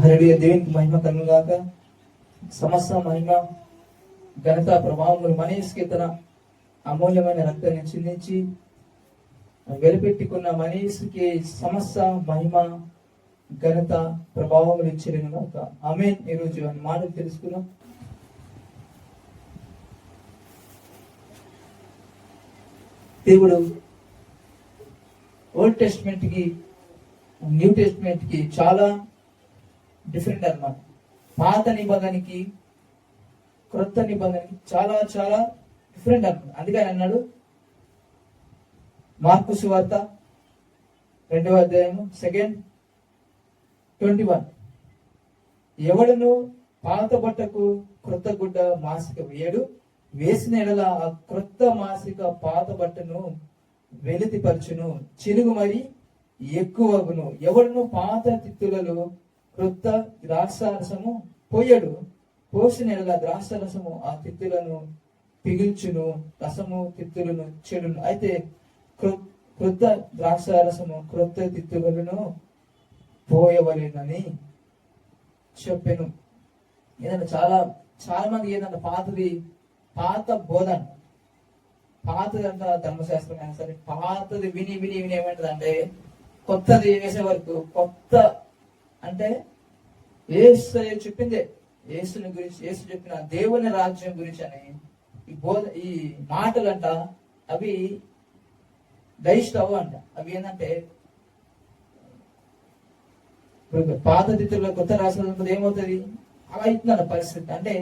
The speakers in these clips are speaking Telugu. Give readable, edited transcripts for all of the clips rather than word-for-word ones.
హల్లెలూయా. దేవునికి మహిమ కలుగుగాక. సమస్త మహిమ ఘనత ప్రభావములు మనీష్కి తన అమూల్యమైన రక్తాన్ని చిందించి వెలిపెట్టుకున్న మనీష్కి సమస్త మహిమ ఘనత ప్రభావములు ఇచ్చేను గాక. ఆమేన్. ఈరోజు అన్ని మాటలు తెలుసుకున్నాం. దేవుడు ఓల్డ్ టెస్ట్మెంట్ కి న్యూ టెస్ట్మెంట్ కి చాలా డిఫరెంట్ అన్నమాట. పాత నిబంధనకి క్రొత్త నిబంధనకి చాలా చాలా డిఫరెంట్ అన్నమాట. అందుకని అన్నాడు మార్కు సువార్త 2వ అధ్యాయము 2:21, ఎవడును పాత బట్టకు క్రొత్త గుడ్డ మాసిక వేయడు, వేసిన ఎడల ఆ క్రొత్త మాసిక పాత బట్టను వెలితిపరచును, చిరుగు మరి ఎక్కువగును. ఎవడును పాత తిత్తులలో క్రొత్త ద్రాక్షారసము పోయడు, పోసిన ఎడల ద్రాక్షారసము ఆ తిత్తులను పిగిల్చును, రసము తిత్తులను చెడును. అయితే క్రొత్త ద్రాక్షారసము క్రొత్త తిత్తులను పోయవలేనని చెప్పాను. ఏదంటే చాలా చాలా మంది ఏంటంటే పాత బోధన, పాతది అంట ధర్మశాస్త్రం అయినా సరే పాతది విని విని విని ఏమంటదంటే కొత్తది వేసే వరకు కొత్త అంటే యేసు చెప్పిందే, యేసుని గురించి, యేసు చెప్పిన దేవుని రాజ్యం గురించి అని ఈ మాటలంట అవి డైస్ట్ అవ్వ అంట. అవి ఏంటంటే పాత తిథుల్లో కొత్త రాష్ట్రంలో ఏమవుతుంది అలా అవుతుందన్న పరిస్థితి. అంటే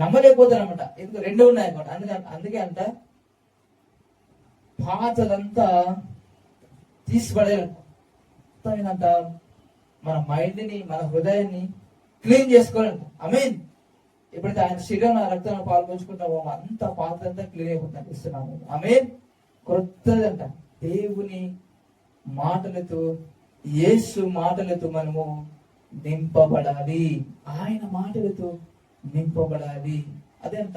నమ్మలేకపోతారు అనమాట. ఎందుకు రెండు ఉన్నాయి అనమాట. అందుకే అంట పాతదంతా తీసిపడేయాలంట. మన మైండ్ ని మన హృదయాన్ని క్లీన్ చేసుకోవాలంట. ఆమేన్. ఎప్పుడైతే ఆయన శరీరం రక్తం పాల్పంచుకుంటామో అంత పాతదంతా క్లీన్ అయిపోతుంది ఇస్తున్నాము. ఆమేన్. క్రొత్తదంట దేవుని మాటలతో, యేసు మాటలతో మనము నింపబడాలి. ఆయన మాటలతో నింపబడాలి. అదేంట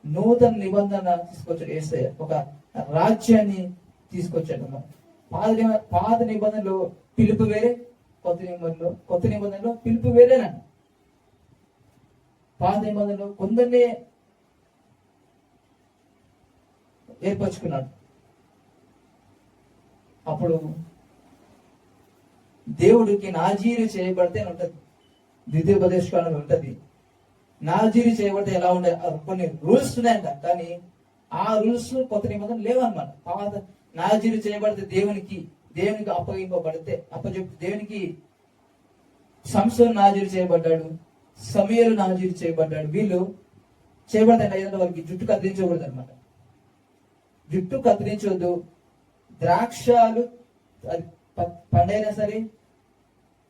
నూతన నిబంధన తీసుకొచ్చాడు యేసయ్య. ఒక రాజ్యాన్ని తీసుకొచ్చాడు. పాత నిబంధనలో పిలుపు వేరే, కొత్త నిబంధనలో పిలుపు వేరేనంట. పాత నిబంధనలో కొందరినే ఏర్పరచుకున్నాడు. అప్పుడు దేవుడికి నాజీరు చేయబడితే ఉంటది, ద్వితీయోపదేశకాండం ఉంటది. నాజీరు చేయబడితే ఎలా ఉండే కొన్ని రూల్స్ ఉన్నాయంట. కానీ ఆ రూల్స్ కొత్త నిబంధన లేవన్నమాట. పాత నాజీరు చేయబడితే దేవునికి అప్పగింపబడితే దేవునికి సంసోను నాజీరు చేయబడ్డాడు, సమూయేలు నాజీరు చేయబడ్డాడు. వీళ్ళు చేయబడితే ఏదంటే వారికి జుట్టు కత్తిరించకూడదు అనమాట. జుట్టు కత్తిరించవద్దు. ద్రాక్షాలు పండైనా సరే,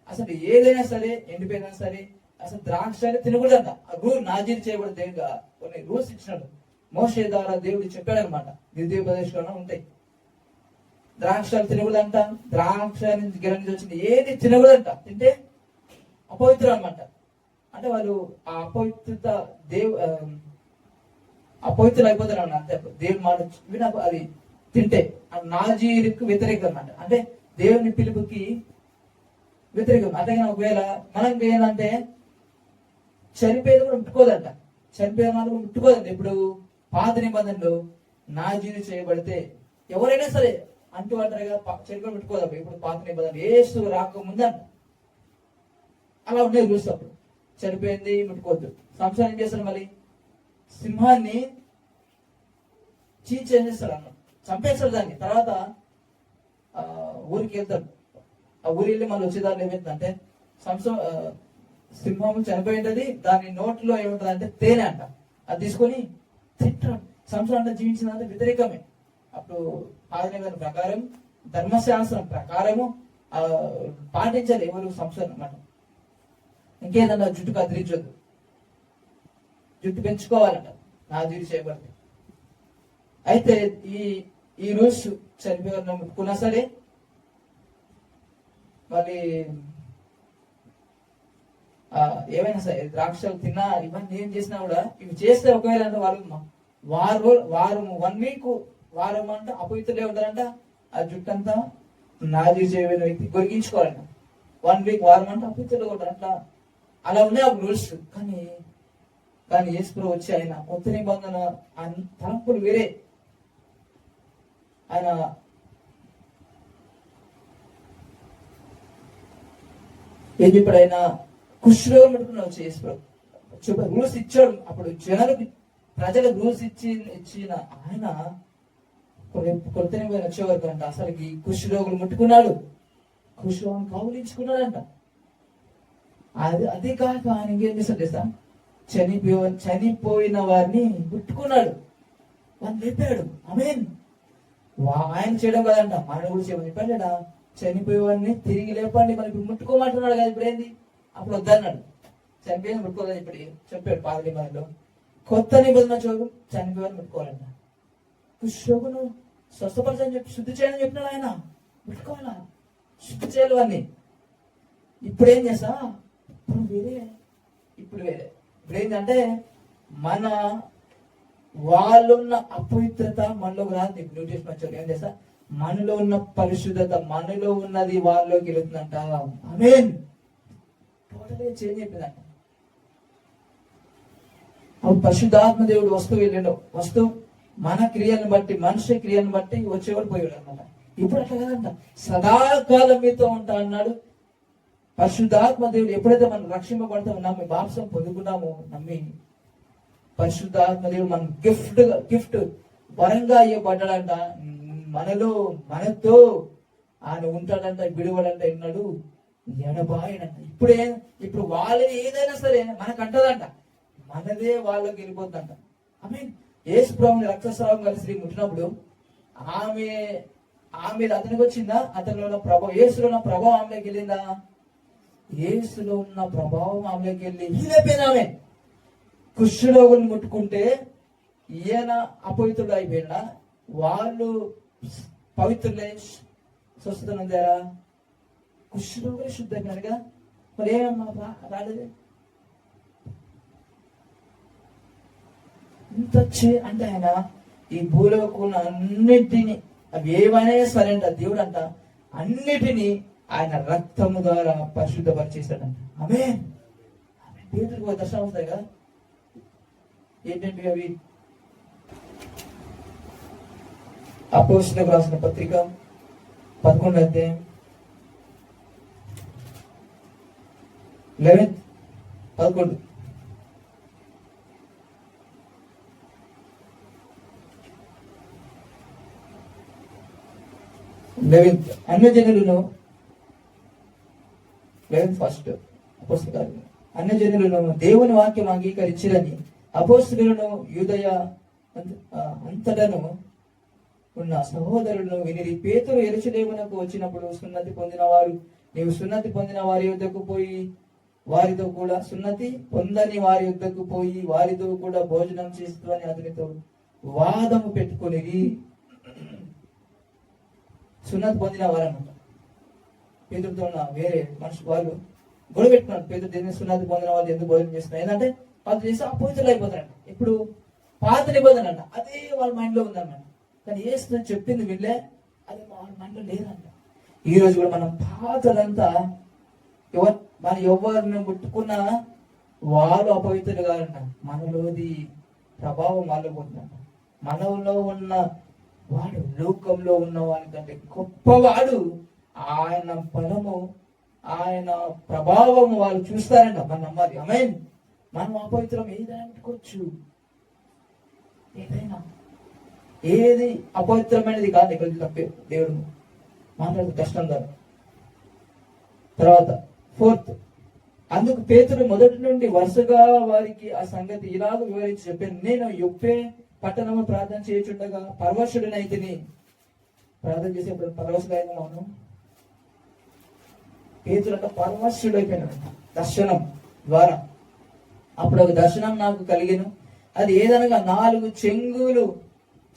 అసలు ఏదైనా సరే, ఎండిపోయినా సరే అసలు ద్రాక్షాలు తినకూడదంట. రూల్ నాజీరు చేయబడి దేవుగా కొన్ని రూల్స్ ఇచ్చినాడు. మోషే ద్వారా దేవుడు చెప్పాడు అనమాట. ద్వితీయోపదేశంలో ఉంటాయి. ద్రాక్షాలు తినకూడదంట. ద్రాక్ష నుంచి గిర నుంచి వచ్చింది ఏది తినకూడదంట. తింటే అపవిత్రం అనమాట. అంటే వాళ్ళు ఆ అపవిత్రులు అయిపోతారు అన్నమాట. అంతే దేవుని మాట విన అది తింటే ఆ నాజీరుకు వ్యతిరేకం అన్నమాట. అంటే దేవుని పిలుపుకి వ్యతిరేకం. అంతేగాని ఒకవేళ మనం ఏంటంటే చనిపోయేది కూడా ముట్టుకోదంట. చనిపోయే వాళ్ళు కూడా ముట్టుకోదంట. ఇప్పుడు పాత నిబంధనలు నాజీరు చేయబడితే ఎవరైనా సరే అంటూ అంటారుగా చనిపోయి ముట్టుకోదంట. ఇప్పుడు పాత నిబంధనలు యేసు రాకముందంట అలా ఉండేది రూల్స్. అప్పుడు చనిపోయింది ముట్టుకోవద్దు. సంసారం ఏం చేస్తారు, మళ్ళీ సింహాన్ని చేంజ్ చేస్తారు అన్న, చంపేస్తారు దాన్ని. తర్వాత ఊరికి వెళ్తారు. ఆ ఊరి వెళ్ళి మళ్ళీ వచ్చేదాన్ని ఏమవుతుందంటే సింహం చనిపోయింటది. దాని నోట్లో ఏముంటది అంటే తేనె అంట. అది తీసుకొని తింటాడు. సంవత్సరం అంటే జీవించినంత వ్యతిరేకమే. అప్పుడు పాదనిబంధన ప్రకారం, ధర్మశాస్త్రం ప్రకారము పాటించాలి ఎవరు సంవత్సరం అన్నమాట. ఇంకేదన్నా జుట్టు కత్తిరించొద్దు, జుట్టు పెంచుకోవాలంట నాజీరు చేయబడితే. అయితే ఈ రూల్స్ చనిపోయిన ముట్టుకున్నా సరే, మళ్ళీ ఏమైనా సరే ద్రాక్షలు తిన్నా ఇవన్నీ ఏం చేసినా కూడా ఇవి చేస్తే ఒకవేళ అంటే వాళ్ళు వారం 1 వీక్ వారం అంట అపవిత్రులే ఉంటారంట. ఆ జుట్టు అంతా నాజీరు చేయబడిన వ్యక్తి గొరిగించుకోవాలంట. 1 వీక్ వారం అంట అపవిత్రులు ఉంటారు. అట్లా అలా ఉన్నాయి ఆ రూల్స్. కానీ కానీ యేసుప్రభు వచ్చి ఆయన కొత్త నిబంధన ఆయన తలంపులు వేరే. ఆయన ఏం చెప్పాడు? ఆయన కుష్ఠరోగం పెట్టుకుని వచ్చి యేసుప్రభు చెప్పాడు, రూల్స్ ఇచ్చాడు. అప్పుడు జనాలకు ప్రజలకు రూల్స్ ఇచ్చిన ఆయన కొత్త నిబంధన వచ్చే వరకు అంట అసలుకి కుష్ఠరోగులు ముట్టుకున్నాడు, కుష్ఠరోగం కౌలించుకున్నాడంట. అదే కాక ఆయన ఇంకేం చేస్తాడు తెలుసా? చనిపోయిన వారిని ముట్టుకున్నాడు, వారిని లేపాడు. ఆమేన్. ఆయన చేయడం కదంట, మన కూడా చేయమని చెప్పాడా? చనిపోయే వారిని తిరిగి లేపండి, మనం ఇప్పుడు ముట్టుకోమంటున్నాడు కదా. ఇప్పుడు ఏంది? అప్పుడు వద్దన్నాడు, చనిపోయిన ముట్టుకోవాలని ఇప్పుడు చెప్పాడు పాత నిబంధనలో. కొత్త నిబంధన చూడు, చనిపోయాలని ముట్టుకోవాలంట. కుష్ఠరోగును స్వస్థపరచని చెప్పి శుద్ధి చేయాలని చెప్పినాడు ఆయన. ముట్టుకోవాలా, శుద్ధి చేయాలి వాడిని. ఇప్పుడు ఏం చేస్తా? ఇప్పుడు వేరే. ఇప్పుడు ఏంటంటే మన వాళ్ళున్న అపవిత్రత మనలోకి రాదు. ఇప్పుడు న్యూట్రిషన్ వచ్చారు ఏం చేస్తా? మనలో ఉన్న పరిశుద్ధత మనలో ఉన్నది వాళ్ళలోకి వెళుతుందంట. ఆమేన్. టోటల్గా చేంజ్ అయిపోయిందంట. అప్పుడు పరిశుద్ధాత్మ దేవుడు వస్తువు మన క్రియలను బట్టి, మనిషి క్రియలను బట్టి వచ్చేవాడు పోయాడు అనమాట. ఇప్పుడు అట్లా కదంట, సదాకాలం మీతో ఉంటా అన్నాడు. పరిశుద్ధాత్మ దేవుడు ఎప్పుడైతే మనం రక్షింపబడతామో, నమ్మి బాప్సం పొందుకున్నామో, నమ్మి పరిశుద్ధాత్మ దేవుడు మనం గిఫ్ట్ వరంగా ఇవ్వబడ్డాడంట. మనతో ఆయన ఉంటాడంట, విడువడంట, ఎన్నాడు ఎడబాయడంట. ఇప్పుడు వాళ్ళని ఏదైనా సరే మనకు అంటదంట, మనదే వాళ్ళకి వెళ్ళిపోతుందంట. ఐ మీన్ యేసు ప్రభుని రక్తస్రావం కలిసి ముట్టినప్పుడు ఆమె అతనికి వచ్చిందా? అతనిలో ఉన్న ప్రభావం, యేసులో ఉన్న ప్రభావం ఆమెలోకి వెళ్ళిందా? యేసులో ఉన్న ప్రభావం ఆమెలోకి వెళ్ళి హీలైపోయింది ఆమె. కుష్ఠరోగులు ముట్టుకుంటే ఈయన అపవిత్రుడు అయిపోయినా వాళ్ళు పవిత్రులే, స్వస్థత పొందారా? కుష్ఠరోగులే శుద్ధ అయిపోయినారుగా. మరి ఏమన్నా రాలేదు? ఇంత అంటే ఆయన ఈ భూలోకున్న అన్నిటినీ, అవి ఏమైనా సరే అంట, దేవుడు అంట అన్నిటినీ ఆయన రక్తము ద్వారా పరిశుద్ధపరిచేశాడంట. ఆమేన్. పేతురుకు దర్శనం వస్తాయి కదా, ఏంటంటే అవి అపోస్తలులకు రాసిన పత్రిక 11వ అధ్యాయం 11 అన్యజనులను దేవుని వాక్యం అంగీకరించిరని అపోస్తలులను యూదయ అంతటను ఉన్న సహోదరులను వినిరి. పేతురు యెరూషలేమునకు వచ్చినప్పుడు సున్నతి పొందిన వారు, నీవు సున్నతి పొందిన వారి యొద్దకు పోయి వారితో కూడా, సున్నతి పొందని వారి యొద్దకు పోయి వారితో కూడా భోజనం చేస్తూ అని అతనితో వాదము పెట్టుకొని, సున్నతి పొందిన వారన్నమాట పేతురుతో ఉన్న వేరే మనుషులు వాళ్ళు గొడవ పెట్టుకున్నారు. పేతురు దేని సున్నతి పొందిన వాళ్ళు ఎందుకు భోజనం చేస్తున్నారు? ఏంటంటే వాళ్ళు చేసి అపోతులు అయిపోతారంట. ఇప్పుడు పాత నిబంధన అంట, అదే వాళ్ళ మైండ్ లో ఉందన్నమాట. కానీ ఏసుని చెప్పింది వీళ్ళే, అది వాళ్ళ మైండ్ లో లేదంట. ఈ రోజు కూడా మనం పాతదంతా మన ఎవరిని ముట్టుకున్నా వాళ్ళు అపవిత్రులు కాదంట. మనలోది ప్రభావం వాళ్ళు పోతుందంట. మనలో ఉన్న వాడు లోకంలో ఉన్న వాడికంటే గొప్పవాడు. ఆయన బలము, ఆయన ప్రభావం వాళ్ళు చూస్తారంట. మనం నమ్మాలి. ఆమేన్. మనం అపవిత్రం ఏదైనా పెట్టుకోవచ్చు, ఏదైనా, ఏది అపవిత్రమైనది కాదు. ఇక్కడ తప్పే దేవుడు మాట్లాడుతూ కష్టం ద్వారా. తర్వాత 4th, అందుకు పేతురు మొదటి నుండి వరుసగా వారికి ఆ సంగతి ఇలాగ వివరించి చెప్పాను. నేను యొప్పే పట్టణము ప్రార్థన చేయుచుండగా పరవశుడినైతిని. ప్రార్థన చేసేప్పుడు పరవశుడైన మనం పేతురు అంట పరవశుడైపోయినాడు దర్శనం ద్వారా. అప్పుడు ఒక దర్శనం నాకు కలిగెను. అది ఏదనగా 4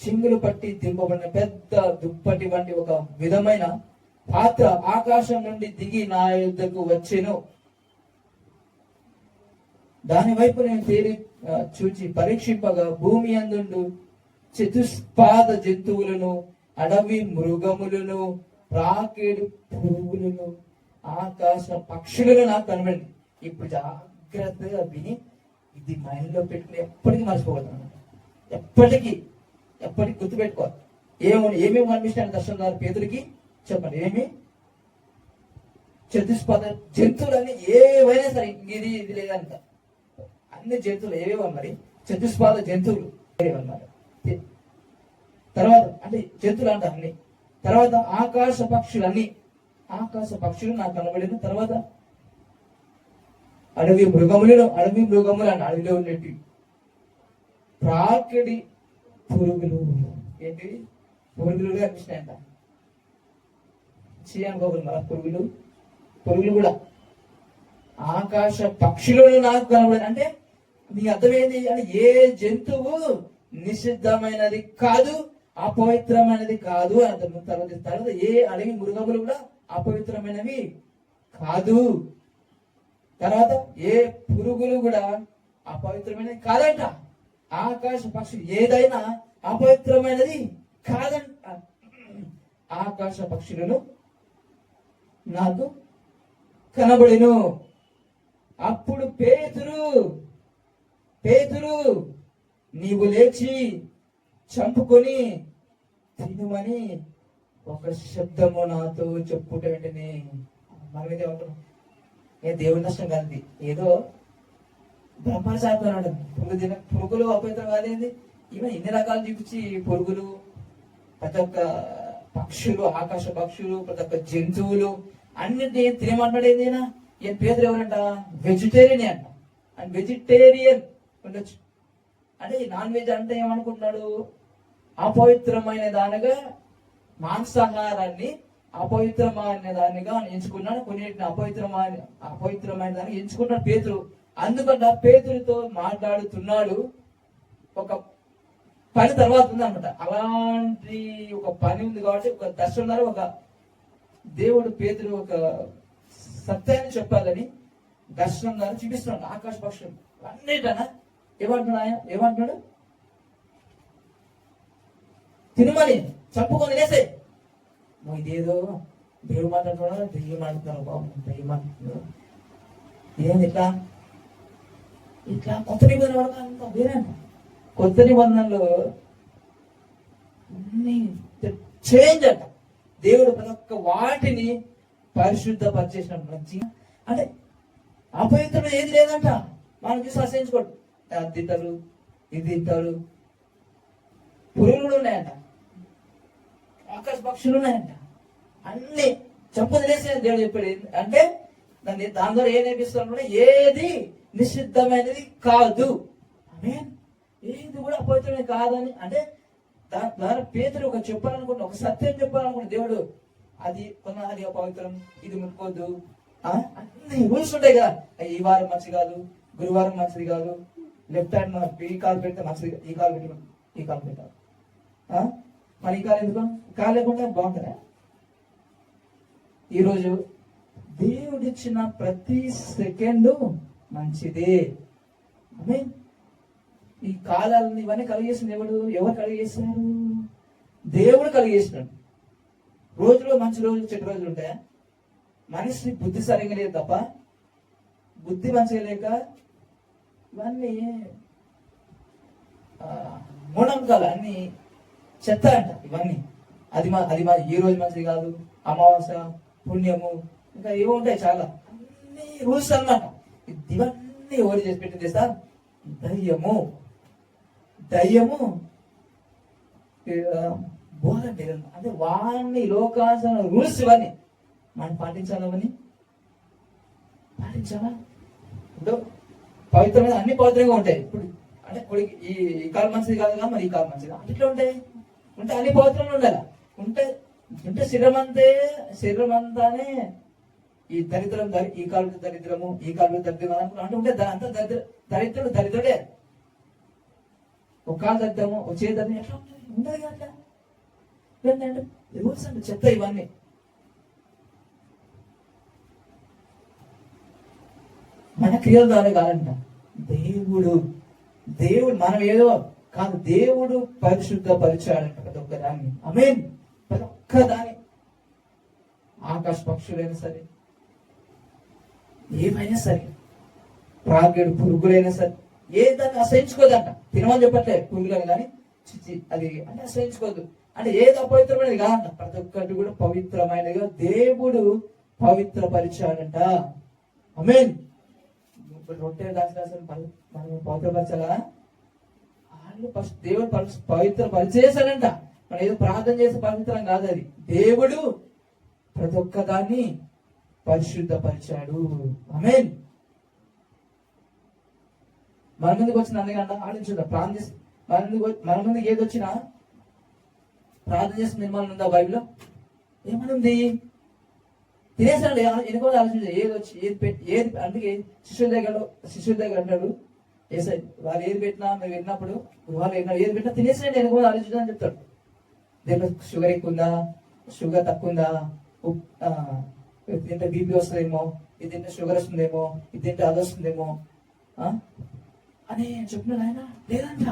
చెంగులు పట్టి దింపబడిన పెద్ద దుప్పటి వంటి ఒక విధమైన పాత్ర ఆకాశం నుండి దిగి నా యుద్ధకు వచ్చెను. దాని వైపు నేను తేరి చూచి పరీక్షింపగా భూమి అందుండు చతుష్పాద జంతువులను, అడవి మృగములను, రాకేడు పురుగులను, ఆకాశ పక్షులను నాకు కనబడి. ఇప్పుడు జాగ్రత్తగా విని ఇది మైండ్ లో పెట్టుకుని ఎప్పటికీ మర్చిపోగలుగుతాను. ఎప్పటికీ గుర్తుపెట్టుకోవాలి. ఏమేమి కనిపిస్తాయని దర్శనం ద్వారా పేతురికి చెప్పండి. ఏమి చతుష్పాద జంతువులన్నీ ఏవైనా సరే, ఇది లేదంట, అన్ని జంతువులు ఏవేవో మరి చతుష్పాద జంతువులు అన్నమాట. తర్వాత అంటే జంతువులు అంట అన్ని. తర్వాత ఆకాశ పక్షులు నాకు కనబడిన. తర్వాత అడవి మృగములు అంటే అడవిలో ఉండేవి. ప్రాకిడి పురుగులు, ఏంటివి పురుగులుగా కనిపిస్తున్నాయంట. చేయనుకోగలరు మన పురుగులు కూడా. ఆకాశ పక్షులను నాకు కనబడి అంటే నీకు అర్థమైంది అంటే ఏ జంతువు నిషిద్ధమైనది కాదు, అపవిత్రమైనది కాదు అని అర్థం. తర్వాత ఏ అడవి మృగములు కూడా అపవిత్రమైనవి కాదు. తర్వాత ఏ పురుగులు కూడా అపవిత్రమైనది కాదంట. ఆకాశ పక్షులు ఏదైనా అపవిత్రమైనది కాదంట. ఆకాశ పక్షులను నాకు కనబడిను. అప్పుడు పేతురు నీవు లేచి చంపుకొని తినుమని ఒక శబ్దము నాతో చెప్పుట వెంటనే మనమైతే ఏమంటున్నాం, దేవుడి నష్టం కాదు, ఏదో బ్రహ్మచారుడు పురుగులు అపవిత్రం కాదేంది. ఈవెన్ ఇన్ని రకాలు చూపించి పురుగులు, ప్రతి ఒక్క పక్షులు, ఆకాశ పక్షులు, ప్రతి ఒక్క జంతువులు అన్నింటినీ తినమంటాడు. ఏందైనా ఈయన పేదలు ఎవరంట? వెజిటేరియన్ అంట. అండ్ వెజిటేరియన్ ఉండొచ్చు అంటే నాన్ వెజ్ అంటే ఏమనుకుంటున్నాడు? అపవిత్రమైన దానిగా మాంసాహారాన్ని అపవిత్రమైన దానిగా ఎంచుకున్నాడు. కొన్నిటిని అపవిత్రమైన దాన్ని ఎంచుకున్నాడు పేతురు. అందుకని పేతురుతో మాట్లాడుతున్నాడు. ఒక పని తర్వాత ఉంది అనమాట. అలాంటి ఒక పని ఉంది కాబట్టి ఒక దర్శనం, ఒక దేవుడు పేతురు ఒక సత్యాన్ని చెప్పాలని దర్శనం ద్వారా చూపిస్తున్నాడు. ఆకాశ పక్షులు అన్నిటనా ఏమంటున్నాడు? తినమని చంపుకొని లేసే. నువ్వు ఇదేదో దేవుడు మాట్లాడుతున్నాడు, దెయ్యం మాట్లాడుతున్నావు, బాబు దెయ్యం మాట్లాడుతున్నావు. ఏంది ఇట్లా కొత్త నిబంధన పడతా వేరే. కొత్త నిబంధనలు అన్ని చేంజ్ అంట. దేవుడు ప్రతి ఒక్క వాటిని పరిశుద్ధపరిచేసిన మంచిగా అంటే అపవిత్రం ఏది లేదంట. మనం చూసి ఆశ్రయించుకోడు. అది తింటారు, ఇది తింటారు, పురుగులు కూడా ఉన్నాయంట, ఆకాశ పక్షులు ఉన్నాయంట, అన్ని చెప్పులు లేసే దేవుడు చెప్పాడు. అంటే దాని ద్వారా ఏం నేర్పిస్తున్నాడు? ఏది నిషిద్ధమైనది కాదు, ఏది కూడా అపవిత్రమైనది కాదని. అంటే దాని ద్వారా పేతురు ఒక చెప్పాలనుకుంటే, ఒక సత్యం చెప్పాలనుకుంటే దేవుడు అది అపవిత్రం, ఇది ముట్టుకోవద్దు, అన్ని రూల్స్ ఉంటాయి కదా. ఈ వారం మంచిది కాదు, గురువారం మంచిది కాదు, లెఫ్ట్ హ్యాండ్ ఈ కాలు పెడితే మంచిది, ఈ కాలు పెట్టి ఈ కాలు పెట్టాలి, మరి ఈ కాలు ఎందుకు? కాలు లేకుండా బాగుంటుందా? ఈరోజు దేవుడిచ్చిన ప్రతి సెకండ్ మంచిదే. ఈ కాలాలను ఇవన్నీ కలిగేసింది ఎవరు కలిగేసినారు? దేవుడు కలిగేసినాడు. రోజులో మంచి రోజులు, చెడు రోజులు ఉంటాయా? మనిషి బుద్ధి సరిగా లేదు తప్ప, బుద్ధి మంచిగా లేక ఇవన్నీ మూఢంకాలు అన్ని చెత్త అంట. ఇవన్నీ అది మా ఈ రోజు మంచిది కాదు, అమావాస్య, పుణ్యము, ఇంకా ఏవో ఉంటాయి చాలా, అన్ని రూల్స్ అన్నమాట. ఇవన్నీ ఎవరు చేసి పెట్టింది సార్? దయ్యము బోధంటే అంటే వాడిని లోకాసన రూల్స్ ఇవన్నీ మనం పాటించాలా ఇప్పుడు పవిత్రమైన అన్ని పవిత్రంగా ఉంటాయి. ఇప్పుడు అంటే కొడుకు ఈ కాలం మంచిది కాదు కదా, మరి ఈ కాలం మంచిది అట్లా ఉంటాయి. ఉంటే అన్ని పవిత్రంగా ఉండాలి. ఉంటే శరీరం అంతానే ఈ దరిద్రం, ఈ కాలు దరిద్రము, ఈ కాలు దరిద్రం అంటే ఉంటే అంత దరిద్రుడే. ఒక కాలు దరిద్రము, ఒక చేతి దరిద్రం ఎట్లా ఉంటుంది కదా. రూల్స్ అంటే చెత్త ఇవన్నీ. మన క్రియల ద్వారా కాదంట. దేవుడు మనం ఏదో కాదు, దేవుడు పరిశుద్ధపరిచాడంట ప్రతి ఒక్క దాన్ని. ఆమేన్. ప్రతి ఒక్క దాన్ని, ఆకాశ పక్షులైనా సరే, ఏమైనా సరే, క్రాకెడు పురుగులైనా సరే ఏ దాన్ని అసహించుకోదంట. తినమని చెప్పట్లే పురుగులని, కానీ అది అంటే అసహించుకోవద్దు. అంటే ఏది అపవిత్రమైనది కాదంట, ప్రతి ఒక్కటి కూడా పవిత్రమైనదిగా దేవుడు పవిత్రపరిచాడంట. ఆమేన్. రొట్టె దాచి మనం పవిత్రపరచాలా? వాళ్ళు ఫస్ట్ దేవుడు పవిత్ర పరిచేశాడంట. మనం ఏదో ప్రార్థన చేసే పవిత్రం కాదు, అది దేవుడు ప్రతి ఒక్క దాన్ని పరిశుద్ధపరిచాడు. ఆమేన్. మన ముందుకు వచ్చిన అందుకంట ఆలోచించుదా, ప్రార్థన చేసి మన ముందుకు ఏది వచ్చినా ప్రార్థన చేసిన నిర్మాణం ఉందా బైబిల్లో? ఏమనుంది? తినేసాడు. ఎన్నికో ఆలోచించు, ఏది వచ్చి ఏది పెట్టి ఏది. అందుకే శిష్యుల దగ్గర అంటాడు ఏసై, వాళ్ళు ఏది పెట్టినా మేము విన్నప్పుడు వాళ్ళు ఏది పెట్టినా తినేసాడు, ఎన్నికో ఆలోచించు అని చెప్తాడు. దీంట్లో షుగర్ ఎక్కువ ఉందా, షుగర్ తక్కువ ఉందా, తింటే బీపీ వస్తుందేమో, ఇది తింటే షుగర్ వస్తుందేమో, ఇది తింటే అది వస్తుందేమో అని చెప్పినాడు ఆయన. లేదంట,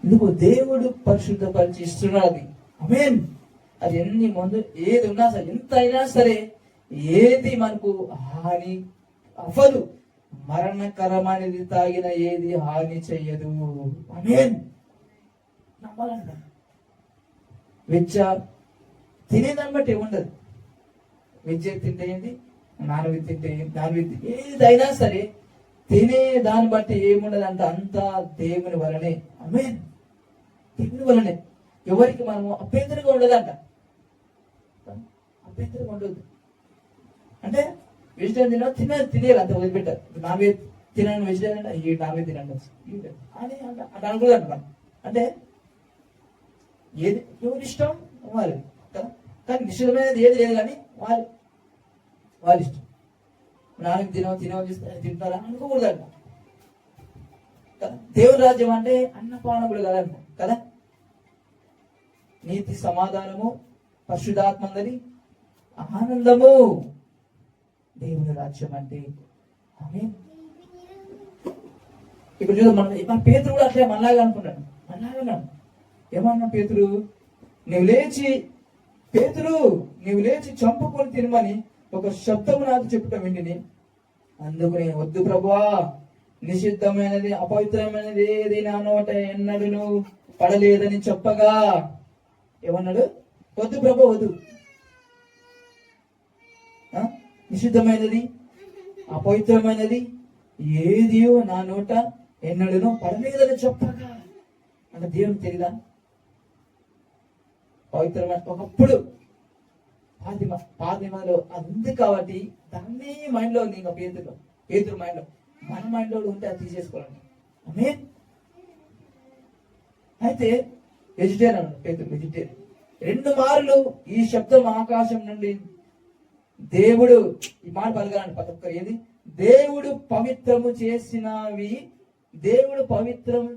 ఎందుకు? దేవుడు పరిశుద్ధపరిచి ఇస్తున్నాడు అది. ఆమేన్. అది ఎన్ని మందు ఏది ఉన్నా సరే, ఎంత అయినా సరే, ఏది మనకు హాని అవ్వదు. మరణకరమైనది తాగిన ఏది హాని చెయ్యదు. ఆమేన్. నమ్మాలంట. వెజ్జ తినేదాన్ని బట్టి ఏముండదు. వెజ్ తింటే ఏంటి, నాన్ వెజ్ తింటే నాన్ వెజ్ ఏదైనా సరే తినే దాన్ని బట్టి ఏముండదంట, అంతా దేవుని వలనే. ఆమేన్. దేవుని వలనే. ఎవరికి మనము అభ్యంతరంగా ఉండదంట. అభ్యంతరంగా ఉండదు అంటే వెజిటేరియన్ తినేయాలి, అంత వదిలిపెట్టారు. నాన్ వెజ్ తినని వెజిటేరియన్ అంటే ఈ నాన్ వెజ్ తినండి అని అట్లా అనుకోదంట మనం. అంటే ఏది ఎవరి ఇష్టం వాళ్ళు కదా. కానీ నిశ్చితమైనది ఏది లేదు, కానీ వాళ్ళ ఇష్టం. నాన్నకి తింటారా అనుకోకూడదంట. దేవుని రాజ్యం అంటే అన్నపానములు కదంట కదా. నీతి, సమాధానము, పరిశుద్ధాత్మందరి ఆనందము దేవుని రాజ్యం అంటే. ఆమేన్. ఇప్పుడు చూద్దాం, మన పేతురు కూడా అట్లే మనలాగా అనుకున్నాడు. ఏమన్నా పేతురు, నువ్వు లేచి చంపుకొని తినమని ఒక శబ్దము నాకు చెప్పటం వింటిని. అందుకు నేను, వద్దు ప్రభువా, నిషిద్ధమైనది అపవిత్రమైనది ఏది నా నోట ఎన్నడూ పడలేదని చెప్పగా ఏమన్నాడు? వద్దు ప్రభు, వద్దు. నిషిద్ధమైనది అపవిత్రమైనది ఏది నా నోట ఎన్నడూ పడలేదని చెప్పగా అంటే దేవునికి తెలియదా? పవిత్రమైన ఒకప్పుడు పాదిమలో అంది కాబట్టి దాన్ని మైండ్ లో ఉంది. ఇంకా పేతురు మైండ్ లో, మన మైండ్ లో ఉంటే అది తీసేసుకోవాలండి. ఆమేన్. అయితే వెజిటేరియన్ పేతురు వెజిటేరియన్. 2 మార్లు ఈ శబ్దం ఆకాశం నుండి దేవుడు ఈ మాట పలకాలండి ప్రతి ఒక్కరు. ఏది? దేవుడు పవిత్రము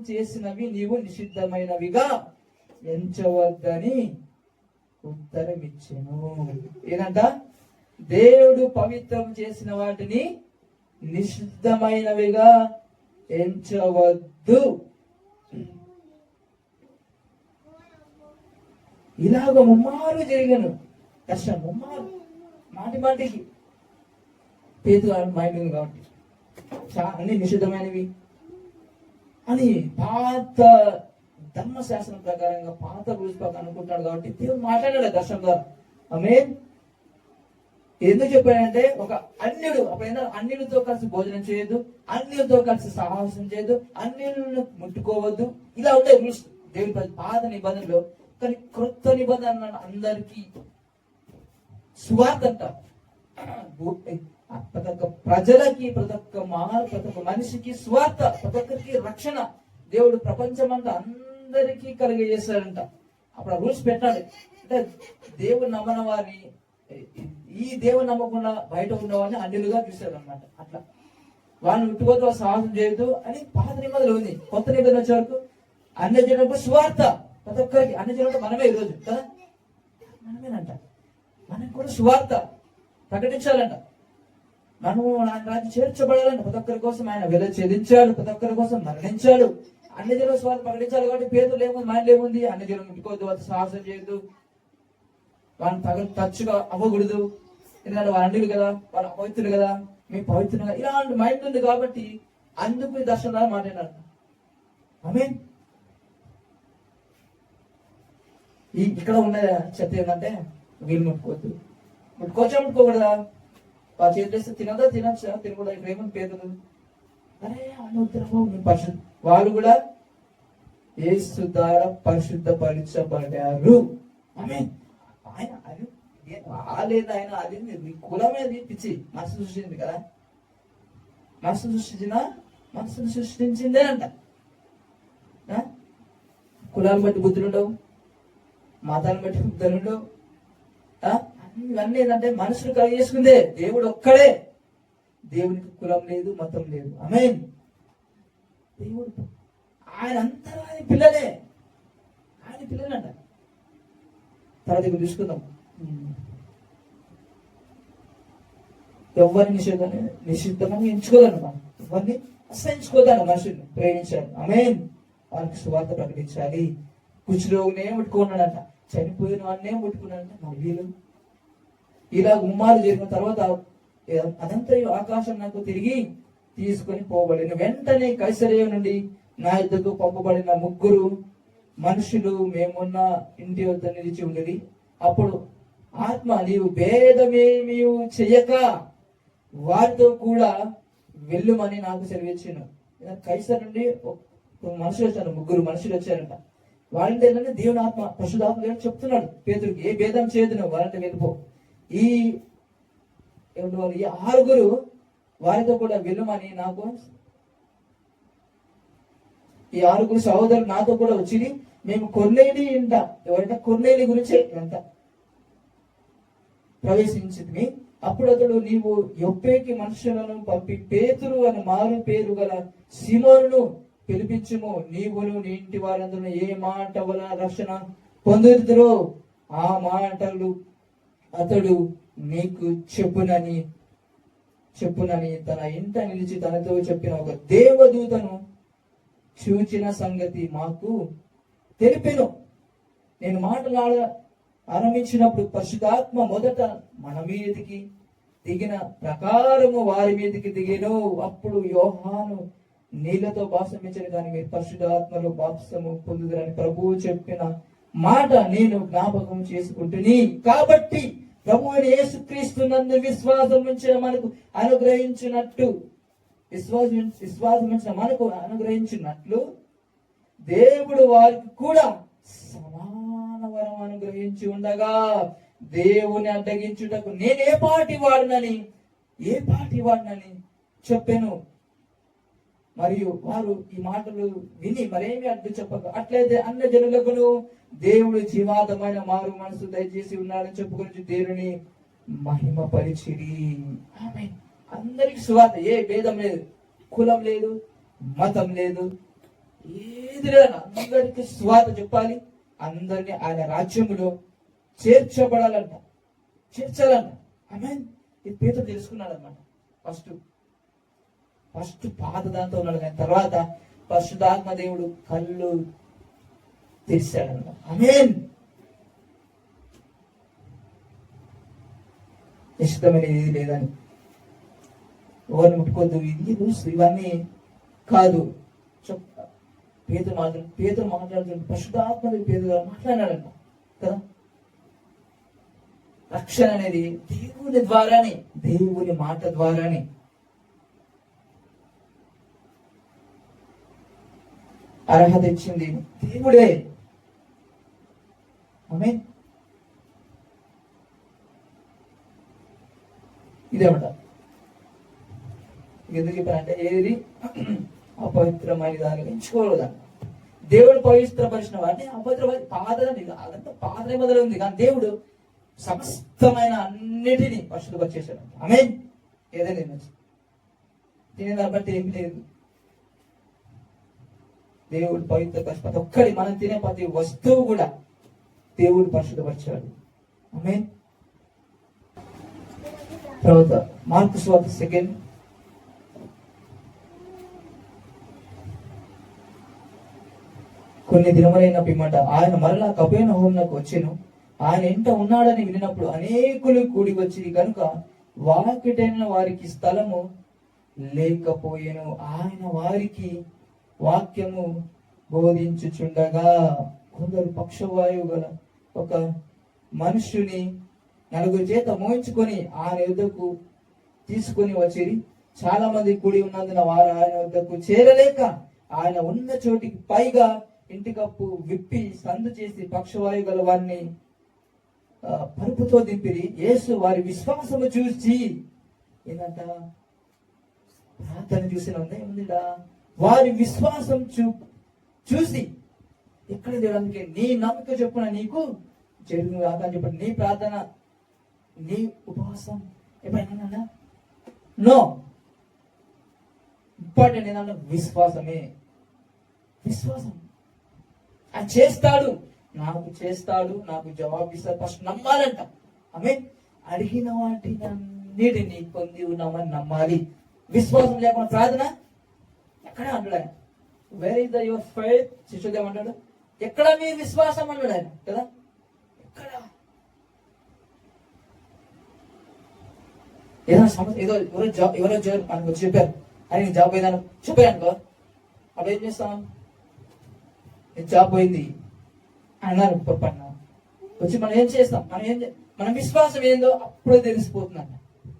చేసినవి నీవు నిషిద్ధమైనవిగా ఎంచవద్దని ఉత్తరం ఇచ్చెను. ఏదంట? దేవుడు పవిత్రం చేసిన వాటిని నిషిద్ధమైనవిగా ఎంచవద్దు. ఇలాగ ముమ్మారు జరిగాను కష్టం, ముమ్మారు మాటికి. పేతురు మైండ్ ఉంది కాబట్టి అన్ని నిషిద్ధమైనవి అని పాత ధర్మశాస్త్రం ప్రకారంగా, పాత రూల్స్ ప్రకారం అనుకుంటున్నాడు కాబట్టి దేవుడు మాట్లాడాడు దర్శనం ద్వారా. ఆమేన్. ఎందుకు చెప్పాడంటే, ఒక అన్యుడు అప్పుడు అన్యుడితో కలిసి భోజనం చేయొద్దు, అన్యుడితో కలిసి సాహసం చేయొద్దు, అన్యులను ముట్టుకోవద్దు, ఇలా ఉంటాయి రూల్స్ దేవుడి పాత నిబంధనలో. కానీ క్రొత్త నిబంధన అందరికీ సువార్త అంట. ప్రతి ఒక్క ప్రజలకి, ప్రతి ఒక్క మనిషికి సువార్త, ప్రతి ఒక్కరికి రక్షణ దేవుడు ప్రపంచమంతా అందరికీ కలిగజేస్తాడంట. అప్పుడు రూల్స్ పెట్టాలి. అంటే దేవుడు నమ్మని వారిని, ఈ దేవుడు నమ్మకుండా బయట ఉన్న వారిని అన్యులుగా చూశాడు అనమాట. అట్లా వాళ్ళని ముట్టుకోవద్దు, వాళ్ళు సాహసం చేయొద్దు అని పాత నిబంధనలు ఉంది. కొత్త నిబంధన వచ్చే వరకు అన్య జనులకు సువార్త, ప్రతి ఒక్కరికి. అన్య జనులకు మనమే ఈరోజు కదా, మనమేనంట. మనకు కూడా సువార్త ప్రకటించాలంట. మనము ఆయన రాజ్యం చేర్చబడాలంట. ప్రతి ఒక్కరి కోసం ఆయన వెల చెల్లించాడు, ప్రతి ఒక్కరి కోసం మరణించాడు. అన్ని జనుల స్వార్థ ప్రకటించాలి కాబట్టి పేతురు ఏముంది, మైండ్ ఏముంది? అన్ని జనులు ముట్టుకోవద్దు, అది సాహసం చేయొద్దు, వాళ్ళని టచ్గా అవ్వకూడదు, ఎందుకంటే వాళ్ళ అన్యులు కదా, వాళ్ళ అపవిత్రులు కదా, మీ పవిత్రంగా ఇలాంటి మైండ్ ఉంది కాబట్టి అందుకు ఈ దర్శనం మాట్లాడారు. ఆమేన్. ఇక్కడ ఉన్న చెత్త ఏంటంటే వీళ్ళు ముట్టుకోవద్దా, వాళ్ళు చేతిస్తే తినచ్చా తినకూడదు. ఇక్కడ ఏమని పేదలు అరే పరిశుద్ధ వాళ్ళు కూడా యేసు ద్వారా పరిశుద్ధపరచబడారు. ఆమేన్. ఆయన అది వాళ్ళేది ఆయన అది కులమేది పిచ్చి మనసు సృష్టించింది కదా, మనసును సృష్టించిందే అంట. కులాన్ని బట్టి బుద్ధులు ఉండవు, మతాన్ని బట్టి బుద్ధులు ఉండవు. ఇవన్నీ ఏంటంటే మనుషులు కలిగి చేసుకుందే. దేవుడు ఒక్కడే, దేవునికి కులం లేదు, మతం లేదు. ఆమేన్. దేవుడు ఆయన అందరూ ఆయన పిల్లలే, అంట. తర్వాత ఇక్కడ చూసుకుందాం. ఎవరిని నిషిద్ధమని ఎంచుకోదన్నమాట. ఎవరిని అసహించుకోదాను, మనుషుల్ని ప్రేమించాలి. ఆమేన్. వారికి సువార్త ప్రకటించాలి. కుష్ఠరోగినే ముట్టుకున్నాడంట, చనిపోయిన వాడినే ముట్టుకున్నాడంట. మరి వీళ్ళు ఇలా గుమ్మాలు జరిగిన తర్వాత అదంతా ఆకాశం నాకు తిరిగి తీసుకొని పోబడిన వెంటనే కైసరయ నుండి నా యుద్ధకు పంపబడిన 3 మనుషులు మేమున్న ఇంటి వద్ద నిలిచి ఉండేది. అప్పుడు ఆత్మ, నీవు భేదమేమీ చెయ్యక వారితో కూడా వెళ్ళుమని నాకు సెలవిచ్చాను. కైసర్ నుండి మనుషులు వచ్చారు, 3 మనుషులు వచ్చారంట. వాళ్ళంటే ఏంటంటే దేవుని ఆత్మ, పరిశుద్ధాత్మ చెప్తున్నాడు పేతురుకి, ఏ భేదం చేయదు నువ్వు, వాళ్ళంటే వెళ్ళిపో. ఈ 6 వారితో కూడా వెళ్ళమని నాకు, ఈ 6 సహోదరులు నాతో కూడా వచ్చి మేము కొర్నేలి ఇంట, ఎవరంటే కొర్నేలి గురించి ఎంత ప్రవేశించింది. అప్పుడు అతడు, నీవు యొప్పేకి మనుషులను పంపి పేతురు అని మారు పేరు గల సీమోనును పిలిపించుము. నీవును నీ ఇంటి వారందరూ ఏ మాట వలన రక్షణ పొందుతురో ఆ మాటలు అతడు నీకు చెప్పునని తన ఇంట నిలిచి తనతో చెప్పిన ఒక దేవదూతను చూచిన సంగతి మాకు తెలిపెను. నేను మాట్లాడ ఆరంభించినప్పుడు పరిశుద్ధాత్మ మొదట మన మీదకి దిగిన ప్రకారము వారి మీదకి దిగేను. అప్పుడు యోహాను నీళ్లతో బాప్తిసమించను, కానీ మీరు పరిశుద్ధాత్మలో బాప్తిసము పొందుదురని ప్రభువు చెప్పిన మాట నేను జ్ఞాపకం చేసుకుంటుని. కాబట్టి ప్రభువు యేసుక్రీస్తు నందు విశ్వాసం ఉంచిన మనకు అనుగ్రహించినట్టు అనుగ్రహించినట్లు దేవుడు వారికి కూడా సమాన వరం అనుగ్రహించి ఉండగా దేవుని అడ్డగించుటకు నేను ఏ పాటి వాడినని చెప్పాను. మరియు వారు ఈ మాటలు విని మరేమి అడ్డు చెప్పక, అట్లయితే అన్ని జనులకును దేవుడు జీవాతమైన మారు మనసు దయచేసి ఉన్నాడని చెప్పుకొని దేవుని మహిమపరిచిరి. ఆమేన్. అందరికి సువార్త, ఏ భేదం లేదు, కులం లేదు, మతం లేదు, ఏది లేదు. అందరికి సువార్త చెప్పాలి. అందరినీ ఆయన రాజ్యములో చేర్చాలంట. ఆమేన్. ఇది పేతురు తెలుసుకున్నాడు అనమాట. ఫస్ట్ పాత దాంతో ఉన్నాడు, కానీ తర్వాత పరిశుద్ధాత్మ దేవుడు కళ్ళు తెరిచాడన్నమాట. ఆమేన్. ఇష్టమైనది ఏది లేదని, ఎవరిని ముట్టుకోద్దు, ఇది రూల్స్ ఇవన్నీ కాదు. పేతురు మాట్లాడుతుంది, పరిశుద్ధాత్మ పేతురు మాట్లాడాడంట కదా. రక్షణ అనేది దేవుని ద్వారానే, దేవుని మాట ద్వారానే. అర్హత ఇచ్చింది దేవుడే. ఆమేన్. ఇదేమంట ఎందుకు చెప్పారంటే, ఏది అపవిత్రమైన దాన్ని ఎంచుకోలేదంట. దేవుడు పవిత్రపరిచిన వాటిని అదంతా పాత నిబంధన ఉంది, కానీ దేవుడు సమస్తమైన అన్నిటినీ పరిశుద్ధపరిచేశాడు. ఆమేన్. ఏదైనా తినే దాన్ని బట్టి ఏమి లేదు. దేవుడు పవిత్రపరిచి ప్రతి ఒక్కటి, మనం తినే ప్రతి వస్తువు కూడా దేవుడు పరిశుద్ధపరిచాడు. ఆమేన్. తర్వాత మార్కు సువార్త 2 కొన్ని దినములైన పిమ్మట ఆయన మరలా కపెర్నహూమునకు వచ్చెను. ఆయన ఇంట ఉన్నాడని వినినప్పుడు అనేకులు కూడి వచ్చి కనుక వాకిటైన వారికి స్థలము లేకపోయెను. ఆయన వారికి వాక్యము బోధించుచుండగా కొందరు పక్షవాయువు గల ఒక మనుష్యుని 4 చేత మోయించుకొని ఆయన యుద్ధకు తీసుకొని వచ్చిరి. చాలా మంది కూడి ఉన్నందున వారు ఆయన వద్దకు చేరలేక ఆయన ఉన్న చోటికి పైగా ఇంటి కప్పు విప్పి సందు చేసి పక్షవాయు గల వారిని పరుపుతో దింపిరి. యేసు వారి విశ్వాసము చూసి ఏంటంట, ప్రార్థన చూసిన ఉందా, వారి విశ్వాసం చూసి ఎక్కడ దేవుడానికి నీ నమ్మక చెప్పున నీకు జరుగును కాక అని చెప్పండి. నీ ప్రార్థన, నీ ఉపవాసం ఎప్పుడైనా నో ఇంపార్టెంట్ ఏంటంటే విశ్వాసమే. విశ్వాసం ఆయన చేస్తాడు, నాకు చేస్తాడు, నాకు జవాబు ఇస్తాడు. ఫస్ట్ నమ్మాలంట. ఆమె అడిగిన వాటినన్నిటిని పొంది ఉన్నామని నమ్మాలి. విశ్వాసం లేకుండా ప్రార్థన ఎక్కడ అంటాడు ఆయన. Where is the your faith? శిష్యుడు ఏమంటాడు, ఎక్కడ మీ విశ్వాసం అన్నాడు ఆయన కదా. ఎక్కడ ఏదైనా సమస్య, ఏదో ఎవరో మనకు చెప్పారు, అని జాబ్ పోయిందని చెప్పారు అనుకో, అప్పుడు ఏం చేస్తాం? జాబ్ పోయింది అన్నారు పప్పన్న వచ్చి మనం ఏం చేస్తాం? మన విశ్వాసం ఏందో అప్పుడే తెలిసిపోతుందంట.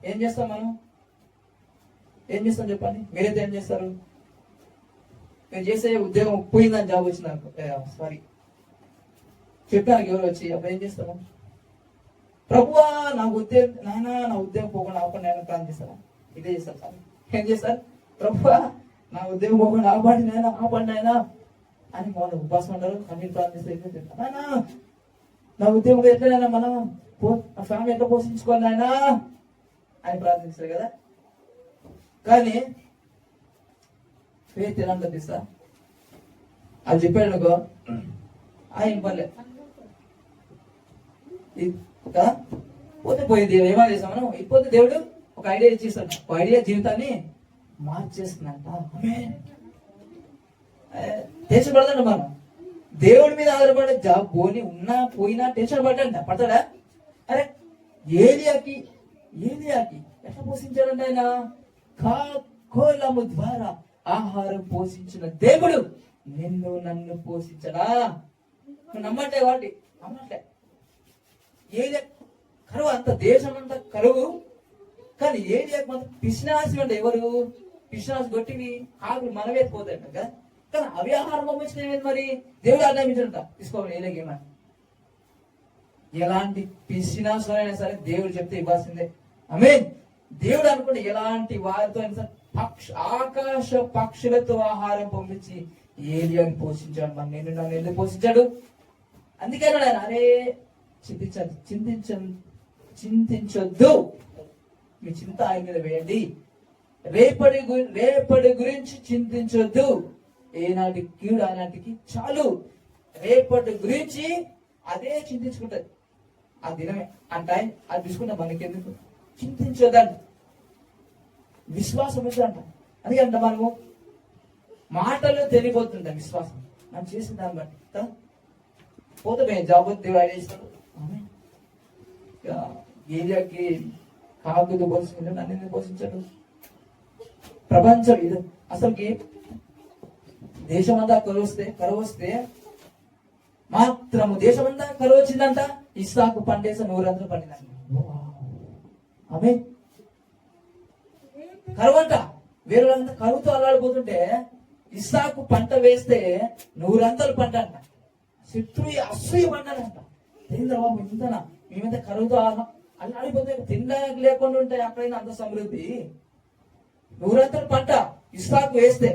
ఏం చేస్తాం మనం? ఏం చేస్తాం చెప్పండి? మీరైతే ఏం చేస్తారు? మీరు చేసే ఉద్యోగం పోయిందని జాబ్ వచ్చిందనుకో, సారీ చెప్పాను ఎవరు వచ్చి, అప్పుడు ఏం చేస్తాము? ప్రభువా నా ఉద్యోగం, నా ఉద్యోగం పోకుండా ఆపండి ఆయన ప్లాన్ చేస్తారా? ఇదే చేస్తారు సార్. ఏం చేస్తారు? ప్రభువా నా ఉద్యోగం పోకుండా ఆపండి ఆయన అని వాళ్ళు ఉపాసం అంటారు. కన్నీళ్ళు ప్లాన్ చేస్తారు. నా ఉద్యోగం ఎట్లయినా మనం ఫ్యామిలీ ఎట్లా పోషించుకోవాలి ఆయన అని ప్రార్థిస్తారు కదా. కానీ ఫెయిత్ ఎలా ఉంటుంది సార్? అది చెప్పాడు అనుకో, ఆయన పర్లే పోతే పోయింది. ఏమో చేస్తాం మనం. ఇకపోతే దేవుడు ఒక ఐడియా ఇచ్చేస్తాడు. ఒక ఐడియా జీవితాన్ని మార్చేస్తుందంట. టెన్షన్ పడదండి మనం. దేవుడి మీద ఆధారపడే జాబ్ పోయినా టెన్షన్ పడతాడా? అరే ఏలియాకి ఎట్లా పోషించాడంట ఆయన? కోలము ద్వారా ఆహారం పోషించిన దేవుడు నన్ను పోషించడా? నమ్మంటే వాటి నమ్మట్లే. ఏది కరువు, అంత దేశం అంతా కరువు, కానీ ఏది పిసినాసి అంటే ఎవరు? పిసినాసి కొట్టివి ఆకులు మనమే పోతాయంట కదా. కానీ అవి ఆహారం పంపించిన మరి దేవుడు ఆజ్ఞాపించడంట తీసుకోవాలి. ఏమని ఎలాంటి పిసినాసులైనా సరే దేవుడు చెప్తే ఇవ్వాల్సిందే. ఆమేన్. దేవుడు అనుకుంటే ఎలాంటి వారితో అయినా సరే ఆకాశ పక్షులతో ఆహారం పంపించి ఏలియాని పోషించాడు. మరి నన్ను ఎందుకు పోషించాడు? అందుకే ఆయన అరే చింతించొద్దు, మీ చింత ఆయన మీద వేయండి. రేపటి గురించి చింతించొద్దు. ఏనాటి కీడు ఆనాటికి చాలు. రేపటి గురించి అదే చింతించుకుంటది. ఆ దినమే ఆ టైం అది తీసుకుంటా. మనకెందుకు చింతించొద్దంట. విశ్వాసం అంట. అందుకంట మనము మాటలు తెలియబోతుంటాం. విశ్వాసం మనం చేసిన దాన్ని బట్టి పోతే మేము జాబ్ దేవుడు ఐడియా ఇస్తాడు. ఏరియాకి కాకుతో పోషించాడు, నన్ను పోషించాడు. ప్రపంచం ఇది అసలుకి దేశమంతా కరువు వస్తే మాత్రము దేశమంతా కరువు వచ్చిందంట. ఇస్సాకు పండేస 100 పండిందంట. ఆమె కరువు అంట. వేరే వాళ్ళంతా కరువుతో అల్లాడిపోతుంటే ఇస్సాకు పంట వేస్తే 100 పంట అంట. శత్రువు అసూయ పండాలంట. ఏంద్ర బాబు ఇంతనా, మేమైతే కరువుతో అల్లాడిపోతే తినడానికి లేకుండా ఉంటాయి. అక్కడైనా అంత సమృద్ధి. 100 పంట ఇస్సాకు వేస్తే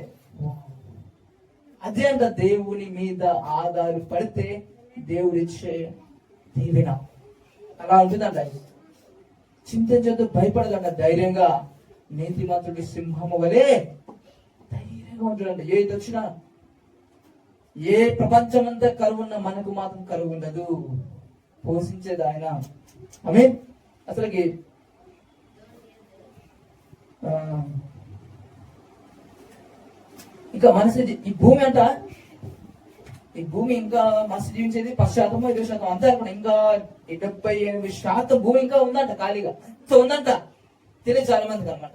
అదే అంట. దేవుని మీద ఆధారపడితే దేవుడిచ్చే దీవెన అలా ఉంటుందంట. చింతించొద్దు, భయపడదంట. ధైర్యంగా నీతిమంతుడి సింహము వలె ధైర్యంగా ఉంటుందంట. ఏది వచ్చినా, ఏ ప్రపంచమంతా కరువు ఉన్నా మనకు మాత్రం కరువు ఉండదు. పోషించేది ఆయన. ఆమేన్. అసలుకి ఇంకా మనసు ఈ భూమి అంట, ఈ భూమి ఇంకా మనసు జీవించేది 10%, 20% అంతే అనుకోండి. ఇంకా 78% భూమి ఇంకా ఉందంట ఖాళీగా. అంత ఉందంట. తెలియదు చాలా మందికి అనమాట.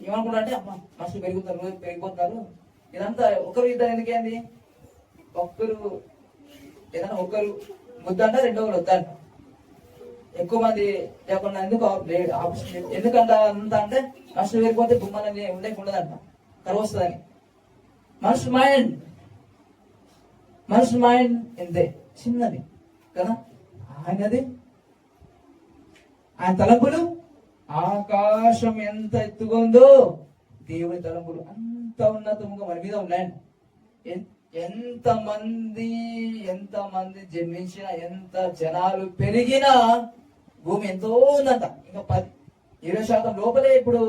ఏమనుకుంటా అంటే అమ్మ మనుషులు పెరుగుతారు, రోజు పెరిగిపోతున్నారు, ఇదంతా ఒకరు ఇద్దరు ఎందుకేంది, ఒక్కరు ఏదైనా ఒకరు ముద్దంట, రెండో ఒకరు వద్దంట, ఎక్కువ మంది లేకుండా ఎందుకు ఆపరేషన్ ఎందుకంట అంత అంటే మనుషులు పెరిగిపోతే గుమ్మాలని ఉండదంట, కరువు వస్తుందని. మనుషుల మైండ్ ఎంతే చిన్నది కదా, ఆయనది ఆయన తలంపులు ఆకాశం ఎంత ఎత్తుగా ఉందో దేవుని తలంపులు అంత ఉన్నతముగా మన మీద ఉన్నాయండి. ఎంతమంది జన్మించినా, ఎంత జనాలు పెరిగినా భూమి ఎంతో ఉందంట. ఇంకా 20% లోపలే ఇప్పుడు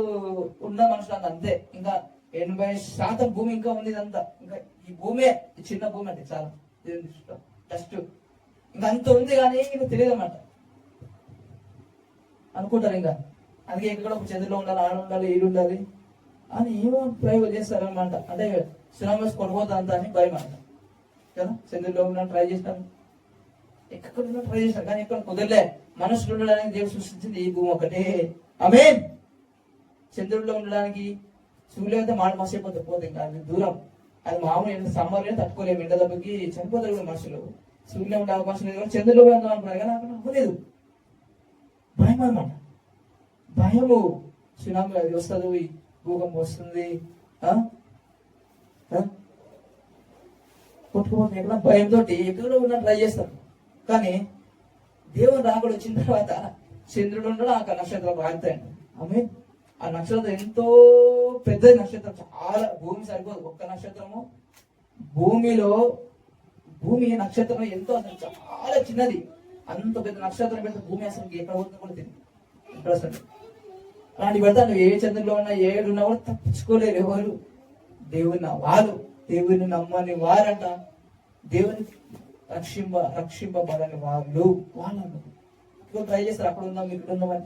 ఉన్న మనుషులంత, అంతే. ఇంకా 80% భూమి ఇంకా ఉంది. ఇదంతా ఇంకా ఈ భూమే, చిన్న భూమి అంటే చాలా టెస్ట్ ఇంకా అంత ఉంది, కానీ ఇంకా తెలియదు అన్నమాట. అనుకుంటారు ఇంకా, అందుకే ఎక్కడ ఒక చంద్రులో ఉండాలి, ఆడ ఉండాలి, ఈడు ఉండాలి అని ఏమో ప్రయోగం చేస్తారనమాట. అంటే సునామీస్ కొనుక్కోతా అంత అని భయం అంట కదా. చంద్రులో ఉన్నా ట్రై చేస్తాను, ఎక్కడ ఉన్నా ట్రై చేస్తాను, కానీ ఎక్కడ కుదరలే. మనుషులు ఉండడానికి దేవుడు సృష్టించింది ఈ భూమి ఒకటే. ఆమేన్. చంద్రుడిలో ఉండడానికి సూర్యుడు అయితే మాట మసైపోతే పోతే ఇంకా అది దూరం, అది మామూలు ఎంత సమ్మర్లో తట్టుకోలేము, ఎండ దెబ్బకి చనిపోతారు కూడా మనుషులు. సూర్యులో ఉండే అవకాశం లేదు, కానీ చంద్రులో వెళ్దాం అనుకున్నారు, కానీ అక్కడ అవ్వలేదు. భయం అనమాట, భయము. సునామీ అది వస్తుంది, భూకంపం వస్తుంది, కొట్టుకుపోతుంది ఎక్కడ, భయంతో ఎక్కడో ఉన్న ట్రై చేస్తారు. కానీ దేవుని రాకుడు వచ్చిన తర్వాత చంద్రుడు ఉండడం ఆ నక్షత్రం రాగుతాయండి. ఆమె ఆ నక్షత్రం ఎంతో పెద్ద నక్షత్రం, చాలా భూమి సరిపోదు. ఒక్క నక్షత్రము భూమి నక్షత్రం ఎంతో అసలు చాలా చిన్నది. అంత పెద్ద నక్షత్రం పెద్ద భూమి అసలు ఎక్కడ పోతుందో కూడా తెలియదు. ఇప్పుడు అసలు అలాంటి పెడతాను, ఏ చంద్రులో ఉన్నా ఏడున్నా కూడా తప్పించుకోలేరు ఎవరు. దేవుని నమ్మని వారంట, దేవుని రక్షింపబడని వాళ్ళు ట్రై చేస్తారు. అక్కడ ఉందాం, ఇక్కడ ఉన్నామని.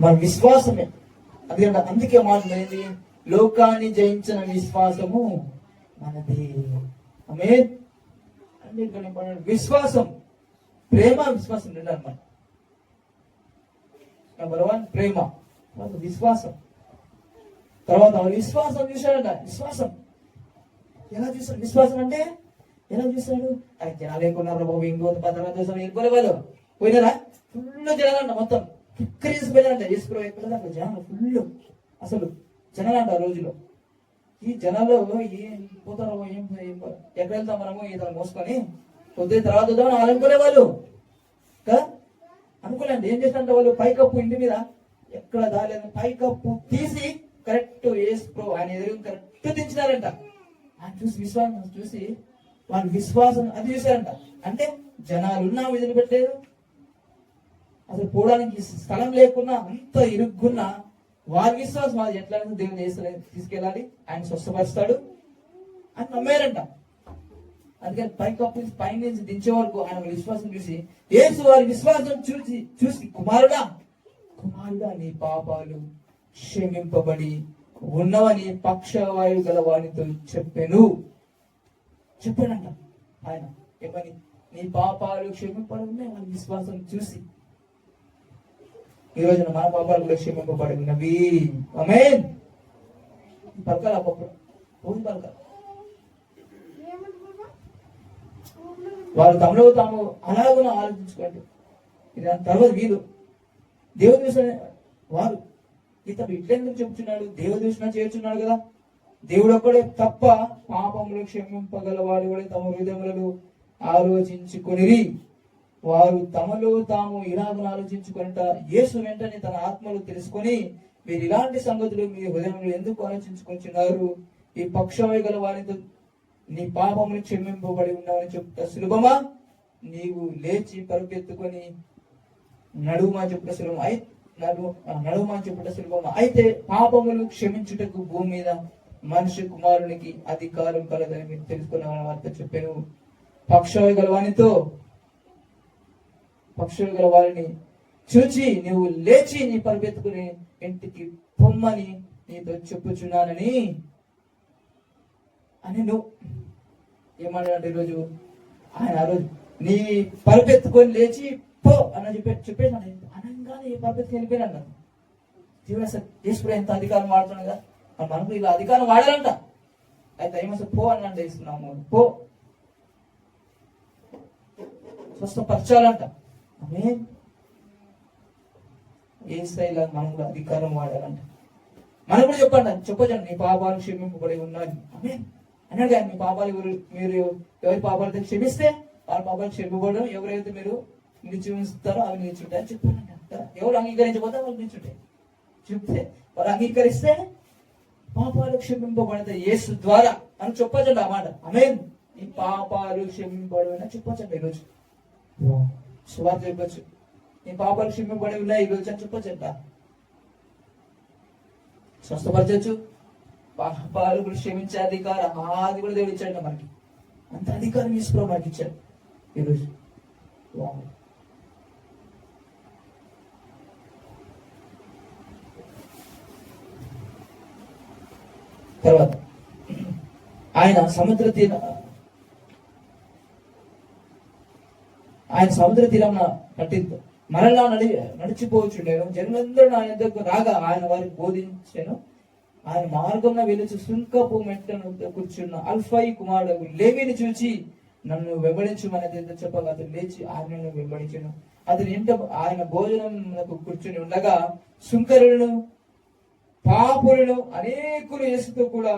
మన విశ్వాసమే అది. అందుకే మాట్లాడేది, లోకాన్ని జయించిన విశ్వాసము మనది. ఆమేన్. విశ్వాసం, ప్రేమ, విశ్వాసం రెండు అన్నమాట. నెంబర్ 1 ప్రేమ, విశ్వాసం. తర్వాత విశ్వాసం చూశాడంట. విశ్వాసం ఎలా చూస్తాడు? విశ్వాసం అంటే ఎలా చూస్తాడు? అది జనాలు ఎక్కున్నారు బాబు, ఇంకో 10 కోసం ఎక్కువ వాళ్ళు పోయినారా, ఫుల్ జనాలంట, మొత్తం కిక్కిరిసిపోయారంట. చేసుకుని ఎక్కడ జనాలు ఫుల్, అసలు జనాలంట ఆ రోజులో. ఈ జనాల్లో ఏం పోతారో ఏం ఎక్కడ వెళ్తాం మనము, ఈతలు మోసుకొని పొద్దున్న తర్వాత వద్దామని అనుకునే వాళ్ళు కదా. అనుకోలేండి, ఏం చేస్తారంటే వాళ్ళు పైకప్పు ఇంటి మీద ఎక్కడ దాలేదు, పైకప్పు తీసి కరెక్ట్ ఆయన ఎదురు కరెక్ట్ దించినారంట. ఆయన చూసి విశ్వాసం చూసి వాళ్ళ విశ్వాసం అది చూసారంట. అంటే జనాలున్నా వదిలిపెట్టలేదు, అసలు పోవడానికి స్థలం లేకున్నా, అంత ఇరుక్కున్నా వారి విశ్వాసం అది ఎట్లా దేవుని తీసుకెళ్ళాలి, ఆయన స్వస్థపరుస్తాడు అని నమ్మారంట. అందుకని పైకప్పు పైనుంచి దించే వరకు ఆయన విశ్వాసం చూసి, యేసు వారి విశ్వాసం చూసి కుమారుడా నీ పాపాలు క్షమింపబడి ఉన్నవని పక్షవాయు గల వానితో చెప్పాడంట. ఆయన ఏమని? నీ పాపాలు క్షమింపబడి ఉన్నాయి వారి విశ్వాసం చూసి. ఈ రోజున మన పాపాలు కూడా క్షమింపబడి ఉన్నవి. ఆమేన్. పలకాల పలకాల. వాళ్ళు తమలో తాము అలాగున ఆలోచించుకోండి. ఇది తర్వాత వీరు దేవుడు చూసిన వారు ఇతను ఇట్లెందుకు చెప్తున్నాడు, దేవుడు చూసినా చేర్చున్నాడు కదా. దేవుడు ఒక్కడే తప్ప పాపములు క్షమింపగలవాడు కూడా తమ హృదయములను ఆలోచించుకొనిరి. వారు తమలో తాము ఇలాగున ఆలోచించుకొనిట యేసు వెంటనే తన ఆత్మలు తెలుసుకొని, మీరు ఇలాంటి సంగతులు మీ హృదయంలో ఎందుకు ఆలోచించుకొచ్చున్నారు? ఈ పక్షవాయు గల వారితో నీ పాపములు క్షమింపబడి ఉన్నావని చెప్తా సులభమా? నీవు లేచి పరుపెత్తుకొని నడుమా చెప్పుట సులభమా? అయితే పాపములు క్షమించుటకు భూమి మీద మనిషి కుమారునికి అధికారం కలదని మీరు తెలుసుకున్నామని వార్త చెప్పాను. పక్షవాయు గల వారిని చూచి నువ్వు లేచి నీ పరుపెత్తుకుని ఇంటికి పొమ్మని నీతో చెప్పుచున్నానని అని నువ్వు ఏమన్నాడంటే, ఈరోజు ఆయన ఆ రోజు నీ పరుపెత్తుకొని లేచి పో అని చెప్పేసి అనగానే పరుపెత్తుకు వెళ్ళిపోయాడు అన్నాడు. దేవుడు అసలు యేసుడు ఎంత అధికారం వాడుతున్నాడు కదా, మనకు ఇలా అధికారం వాడాలంట. అయితే ఏమో పో అన్నాడు వేస్తున్నాము, పో స్వస్థపరచాలంట. ఆమె ఏ స్థాయిలో మనం కూడా అధికారం వాడాలంట. మనం కూడా చెప్పండి నీ పాపాలు క్షమింపబడి ఉన్నాయి ఆమె అన్నాడు కానీ మీ పాపాలు మీరు ఎవరి పాపాలతో క్షమిస్తే వాళ్ళ పాపాలు క్షమింపబడడం, ఎవరైతే మీరు నిలిచిస్తారో అవి నిలిచుంటాయి అని చెప్పానంట. ఎవరు అంగీకరించబోతే వాళ్ళు నిలిచుంటాయి. చెప్తే వారు అంగీకరిస్తే పాపాలు క్షమింపబడతాయి యేసు ద్వారా అని చెప్పొచ్చండి ఆ మాట. ఆమేన్. ఈ పాపాలు క్షమింపబడని చెప్పొచ్చండి ఈరోజు. సువార్త చెప్పొచ్చు, నీ పాపాలు క్షమింపబడి ఉన్నాయి ఈరోజు అని చెప్పొచ్చంట. స్వస్థపరచచ్చు, పాపాలు కూడా క్షమించే అధికారం అది కూడా దేవుడు ఇచ్చాడు మనకి. అంత అధికారం ఈశ్వరు మనకి ఇచ్చాడు ఈరోజు. తర్వాత ఆయన సముద్ర తీరం కట్టి మరలా నడిచిపోవచ్చుండేను. జనులందరూ నా యొద్దకు రాగా ఆయన వారికి బోధించాను. ఆయన మార్గంలో వెలుచు సుంకపు మెట్టను కూర్చున్న అల్ఫాయి కుమారుడు లేవిని చూచి నన్ను వెంబడించమని చెప్పగా అతను లేచి ఆయనను వెంబడించాను. అతని ఇంట ఆయన భోజనమునకు కూర్చుని ఉండగా సుంకరులను పాపులను అనేకులు యేసుతో కూడా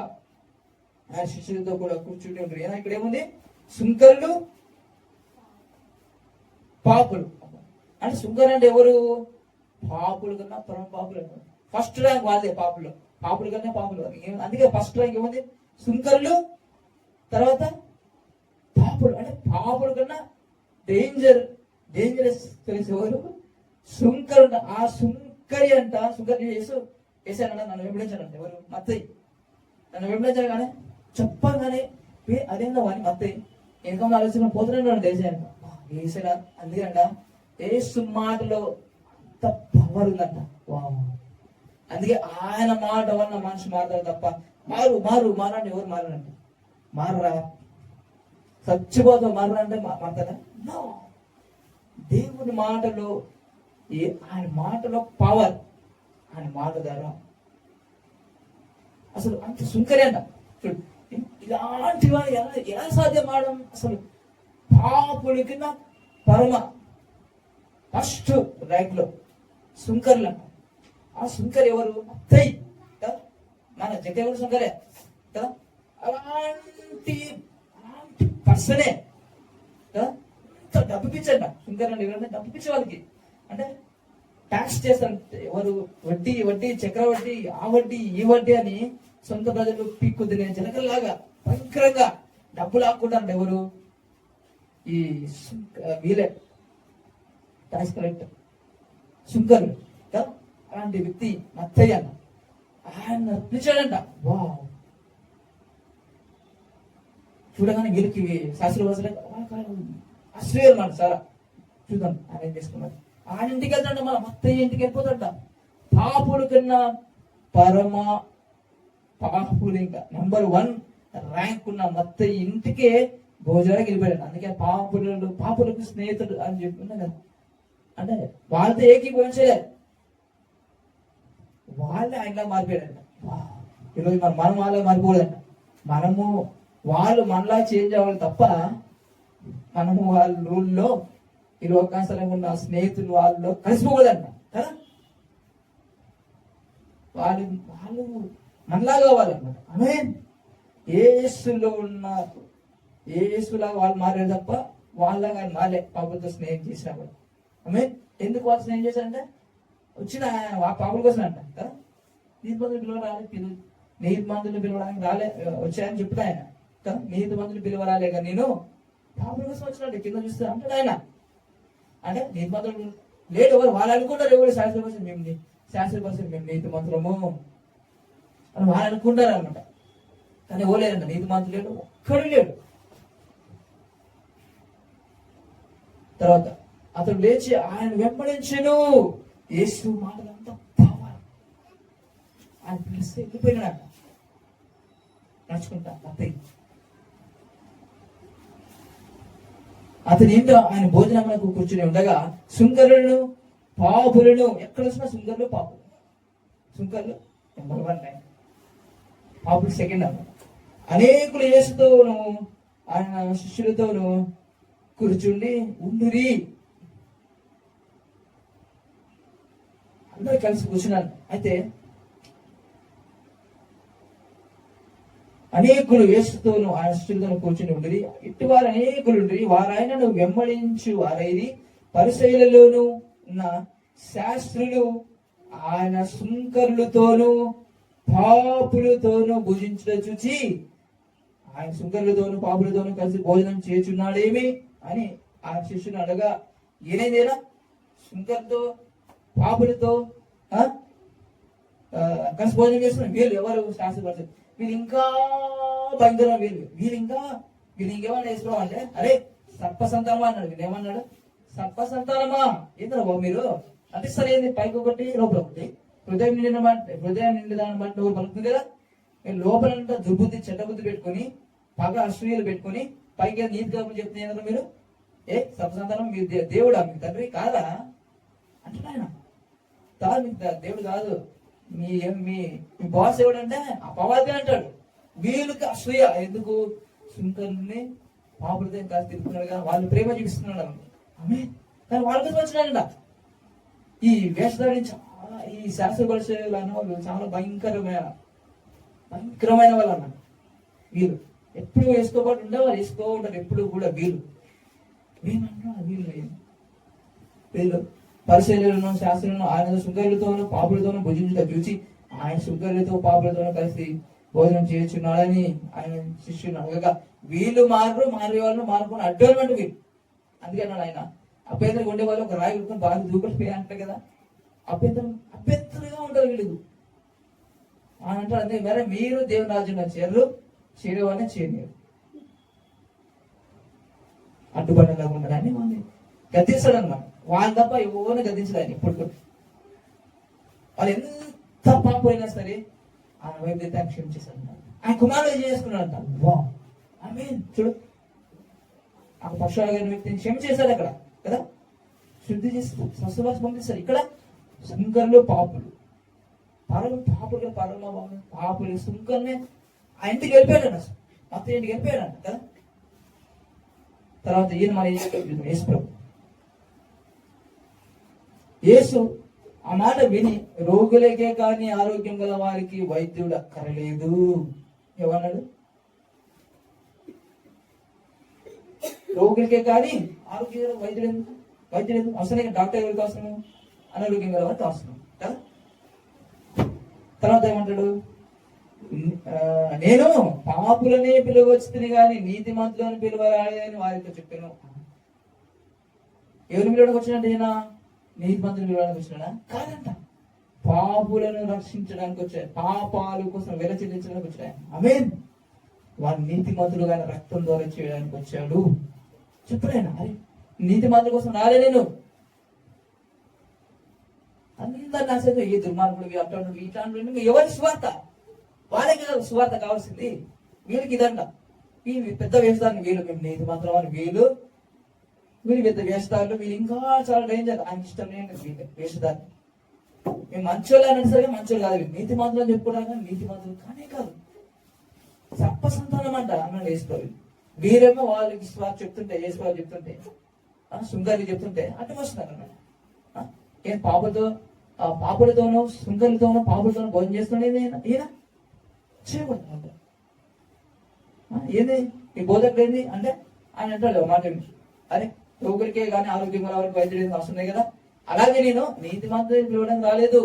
ఆయన శిష్యులతో కూడా కూర్చుంటే ఉంటారు. ఏనా ఇక్కడ ఏముంది? సుంకరులు పాపులు అంటే సుంకరు అంటే ఎవరు? పాపులు కన్నా పరమ పాపులు. ఫస్ట్ ర్యాంక్ వాళ్ళే పాపులు కన్నా పాపులు. అందుకే ఫస్ట్ ర్యాంక్ ఏముంది? సుంకరులు, తర్వాత పాపులు. అంటే పాపుల కన్నా డేంజరస్ తెలిసి ఎవరు? సుంకరు. ఆ సుంకరి అంట, సుంకరి వేసానంట, నన్ను వెంబడించానంట. ఎవరు? మత్తయి. నన్ను వెంబడించాను కానీ చెప్పగానే అదేందా వాని మత్తయి ఎందుకంటే ఆలోచన పోతున్నాడు దేశానికి వేసాడా. అందుకేనంట ఏసు మాటలో అంత పవర్ ఉందంట. అందుకే ఆయన మాట వల్ల మనిషి మారుతారు తప్ప మారండి ఎవరు మారండి మారరా, చచ్చిపోతావు మారరా అంటే మారుతారా? దేవుని మాటలో ఆయన మాటలో పవర్, ఆయన మాట ద్వారా అసలు అంత సుంకరే అంట. ఇలాంటి వాడు ఎలా సాధ్యం ఆడడం? అసలు పాపుల కింద పరమ ఫస్ట్ ర్యాంక్ లో సుంకర్లు అంట. ఆ సుంకర్ ఎవరు? అత్తయ్య కదా, మన జగ్గ కూడా సుంకరే కదా. అలాంటి పర్సనే కదా. ఇంత డబ్బు పిచ్చంట సుంకర్ అంటే ఎవరంటే డబ్బు పిచ్చే వాళ్ళకి. అంటే ట్యాక్స్ చేస్తారు ఎవరు? వడ్డీ చక్రవడ్డీ, ఆ వడ్డీ ఈ వడ్డీ అని సొంత ప్రజలు పీక్కు తినే జనకల్లాగా భయంకరంగా డబ్బు లాక్కుంటారు. ఎవరు? ఈ వీలే ట్యాక్స్ కలెక్టర్ సుంకర్లు కదా. అలాంటి వ్యక్తి మత్తయ్య అన్న ఆయన పిలిచాడంట. చూడగానే వీళ్ళకి శాస్త్ర ఆశ్చర్యం మాట సారా చూద్దాం ఆయన ఏం చేసుకున్నాడు. ఆయన ఇంటికి వెళ్తాడంట, మన మత్తయ్య ఇంటికి వెళ్ళిపోతాడంట. పాపుల కన్నా పరమ పాపులు, ఇంకా నెంబర్ 1 ర్యాంక్ ఉన్న మత్తయ్య ఇంటికే భోజనానికి వెళ్ళిపోయాడు. అందుకే పాపులకు స్నేహితుడు అని చెప్తున్నా కదా. అంటే వాళ్ళతో ఏకీభవించలేదు, వాళ్ళే ఆయనలా మారిపోయాడంట. ఈరోజు మనం వాళ్ళే మారిపోలేదంట. వాళ్ళు మనలా చేంజ్ అవ్వాలి తప్ప మనము వాళ్ళ రూల్లో ఈ లోకాసరంగా ఉన్న స్నేహితులు వాళ్ళలో కలిసిపోకూడదంట కదా. వాళ్ళు మనలా కావాలన్నమాట. ఆమేన్. యేసులాగా వాళ్ళు మారారు తప్ప వాళ్ళగా మారే పాపులతో స్నేహం చేసినప్పుడు. ఆమేన్. ఎందుకు వాళ్ళు స్నేహం చేశారంటే వచ్చిన పాపుల కోసం అంట కదా. నీతిమంతులు పిలవడానికి వచ్చాయని చెప్తా ఆయన కదా. నీతిమంతులు పిలవరాలే కానీ నేను పాపుల కోసం వచ్చినట్టు కింద చూస్తే అంటాడు ఆయన. అంటే నీతిమంతులు లేడు ఎవరు వాళ్ళు అనుకుంటారు. ఎవరు శాస్త్రపరిచి మేము నీతిమంతులము అని వాళ్ళు అనుకుంటారు అనమాట. కానీ ఎవరు లేదంట, నీతిమంతులు లేడు, ఒక్కడు లేడు. తర్వాత అతడు లేచి ఆయన వెంబడించెను. యేసు మాటలంతా పవర్. ఆయన పిలిస్తే వెళ్ళిపోయినాడంట నడుచుకుంటా. అత్తయ్య అతని ఇంట్లో ఆయన భోజనములకు కూర్చుని ఉండగా సుంకరులను పాపులను ఎక్కడ వచ్చినా సుంకర్లు పాపులు. సుంకర్లు నెంబర్ 1, పాపులు సెకండ్ అన్నమాట. అనేకులు యేసుతోను ఆయన శిష్యులతోను కూర్చుండి ఉండురి. అందరూ కలిసి కూర్చున్నారు. అయితే అనేకులు యేసుతోను ఆయన శిష్యులతోను కూర్చుని ఉండిరి. ఇటువారు అనేకులు ఉండిరి. వారాయనను వెంబడించు వారైది పరిసయ్యులలోను ఉన్న శాస్త్రులు ఆయన సుంకరులతోనూ పాపులతోనూ భుజించడం చూచి ఆయన సుంకరులతోనూ పాపులతోనూ కలిసి భోజనం చేస్తున్నాడేమి అని ఆ శిష్యుని అడగా, ఏనేదేనా సుంకరులతో పాపులతో కలిసి భోజనం చేస్తున్నాడు. వీళ్ళు ఎవరు శాస్త్రపరిచయం, వీళ్ళు ఇంకా భయంకరం, వీళ్ళు ఇంకేమన్నా వేసుకోవడం అంటే, అరే సర్ప సంతానమా అన్నాడు. వీళ్ళు ఏమన్నాడు, సర్ప సంతానమా ఏంటో మీరు అంటే సరే ఏంది, పైకి ఒకటి లోపల ఒకటి, హృదయం నిండిన దాన్ని బట్టి ఎవరు పలుకుతుంది కదా. మీరు లోపలంతా దుర్బుద్ధి చెడ్డబుద్ధి పెట్టుకుని పగ అసూయలు పెట్టుకుని పైకి నీతి కబుర్లు చెప్తున్నారు మీరు. సర్ప సంతానం మీరు దేవుడా, మీ తండ్రి కాదా అంటున్నాయన. కాదు, మీకు దేవుడు కాదు, మీ మీ బాస్ ఎవడంటే అపవాది అంటాడు. వీళ్ళకి అసూయ ఎందుకు, సుంకరుని పాపులతో కాదు తిరుగుతున్నాడు కదా, వాళ్ళు ప్రేమ చూపిస్తున్నాడు ఆమె. కానీ వాళ్ళకి వచ్చినాడంట. ఈ వేషధారి చాలా, ఈ శాస్త్ర పరిచయాలు అన్న వాళ్ళు చాలా భయంకరమైన వాళ్ళు అన్నారు. వీళ్ళు ఎప్పుడు వేసుకోబడి ఉండే వాళ్ళు వేసుకో ఉంటారు ఎప్పుడు కూడా. వీళ్ళు పరిశీలనను శాస్త్రులను ఆయన సుంకరులతోనూ పాపులతోనూ భుజించుట చూసి ఆయన సుంకరులతో పాపులతోనూ కలిసి భోజనం చేస్తున్నాడని ఆయన శిష్యుని అడగగా, వీళ్ళు మారే వాళ్ళు మారుకొని అడ్డోనమాట వీళ్ళు. అందుకన్నాడు ఆయన, అభ్యంతరంగా ఉండే వాళ్ళు ఒక రాయి కొట్టుకొని బాగా దూకొని అంటారు కదా, అభ్యంతరంగా ఉంటారు వీళ్ళు అని అంటారు. అంతే మరి మీరు దేవుని రాజ్యంలో చేరేవాళ్ళని చేయలేరు, అడ్డుపడేలాగా ఉండడాన్ని వాళ్ళు గద్దిస్తాడు అన్నమాట. వాళ్ళు తప్ప ఎవరిని గద్దించడాన్ని. ఇప్పుడు వాళ్ళు ఎంత పాపైనా సరే ఆయన వైపు క్షమించేశాడు. ఆయన కుమారుడు చేసుకున్నాడంట. వా ఐ మీన్ చూడు, ఆ పక్షుల వ్యక్తిని క్షమించేశాడు అక్కడ కదా, శుద్ధి చేసి స్వస్థపరిచి పంపిస్తారు. ఇక్కడ సుంకరులు పాపులు, పాపులు సుంకర్ని ఆ ఇంటికి వెళ్ళిపోయాడు, మొత్తం ఇంటికి వెళ్ళిపోయాడంట కదా. తర్వాత ఈయన మన యేసు ప్రభు, యేసు ఆ మాట విని, రోగులకే కానీ ఆరోగ్యం గల వారికి వైద్యుడు అక్కరలేదు. ఏమన్నాడు, రోగులకే కానీ ఆరోగ్యం వైద్యుడు అవసరం, డాక్టర్ ఎవరికి అవసరము, అనారోగ్యం గల వారికి అవసరం కదా. తర్వాత ఏమంటాడు, నేను పాపులనే పిలువచ్చుని కానీ నీతి మంతులను పిలువరాలని వారితో చెప్పాను. ఎవరిని పిలవడానికి వచ్చినట్టు, ఈయన నీతి మంతులను పిలవడానికి వచ్చినాడా? కాదంట, పాపులను రక్షించడానికి వచ్చాడు, పాపాలు కోసం వెల చెల్లించడానికి వచ్చాడు. ఆమేన్. వారి నీతి మంతులు కానీ రక్తం ద్వారా చేయడానికి వచ్చాడు చెప్పాడు. అరే నీతి మంతుల కోసం రాలే, నేను అందరు నాసేది ఈ దుర్మార్గుడివి అట్లాంటి ఇట్లాంటి ఎవరి స్వార్థ వాళ్ళకి స్వార్థ కావాల్సింది. వీళ్ళకి ఇదంట, ఈ పెద్ద వేషాన్ని వీళ్ళు, మేము నీతి మంత్రం అని వీళ్ళు పెద్ద వేషాలు, వీళ్ళు ఇంకా చాలా డేంజర్. ఆయన ఇష్టం లేని వీళ్ళు వేషధాన్ని. మేము మంచోళ్ళు అని సరే మంచోళ్ళు కాదు, నీతి మంత్రం అని చెప్పుకోవడానికి కానీ నీతి మంత్రం కానే కాదు. సర్ప సంతానం అంట అన్నాడు వేసుకోవాలి. వీరేమో వాళ్ళకి స్వార్థ చెప్తుంటే, వేసుకోవాలి చెప్తుంటే, శృంగారి చెప్తుంటే అడ్డం వస్తున్నారు అన్నమాట. ఏం పాపులతోనూ శృంగలతోనూ పాపులతోనూ భోజనం చేస్తుండేది ఈయన చేయకూడదు. ఏంది ఈ బోధకుడు ఏంది అంటే, ఆయన అంటాడు మాట, అరే రోగులకే కానీ ఆరోగ్యం వరకు వైద్యుడు వస్తున్నాయి కదా, అలాగే నేను నీతి మంత్రం పిలవడానికి రాలేదు,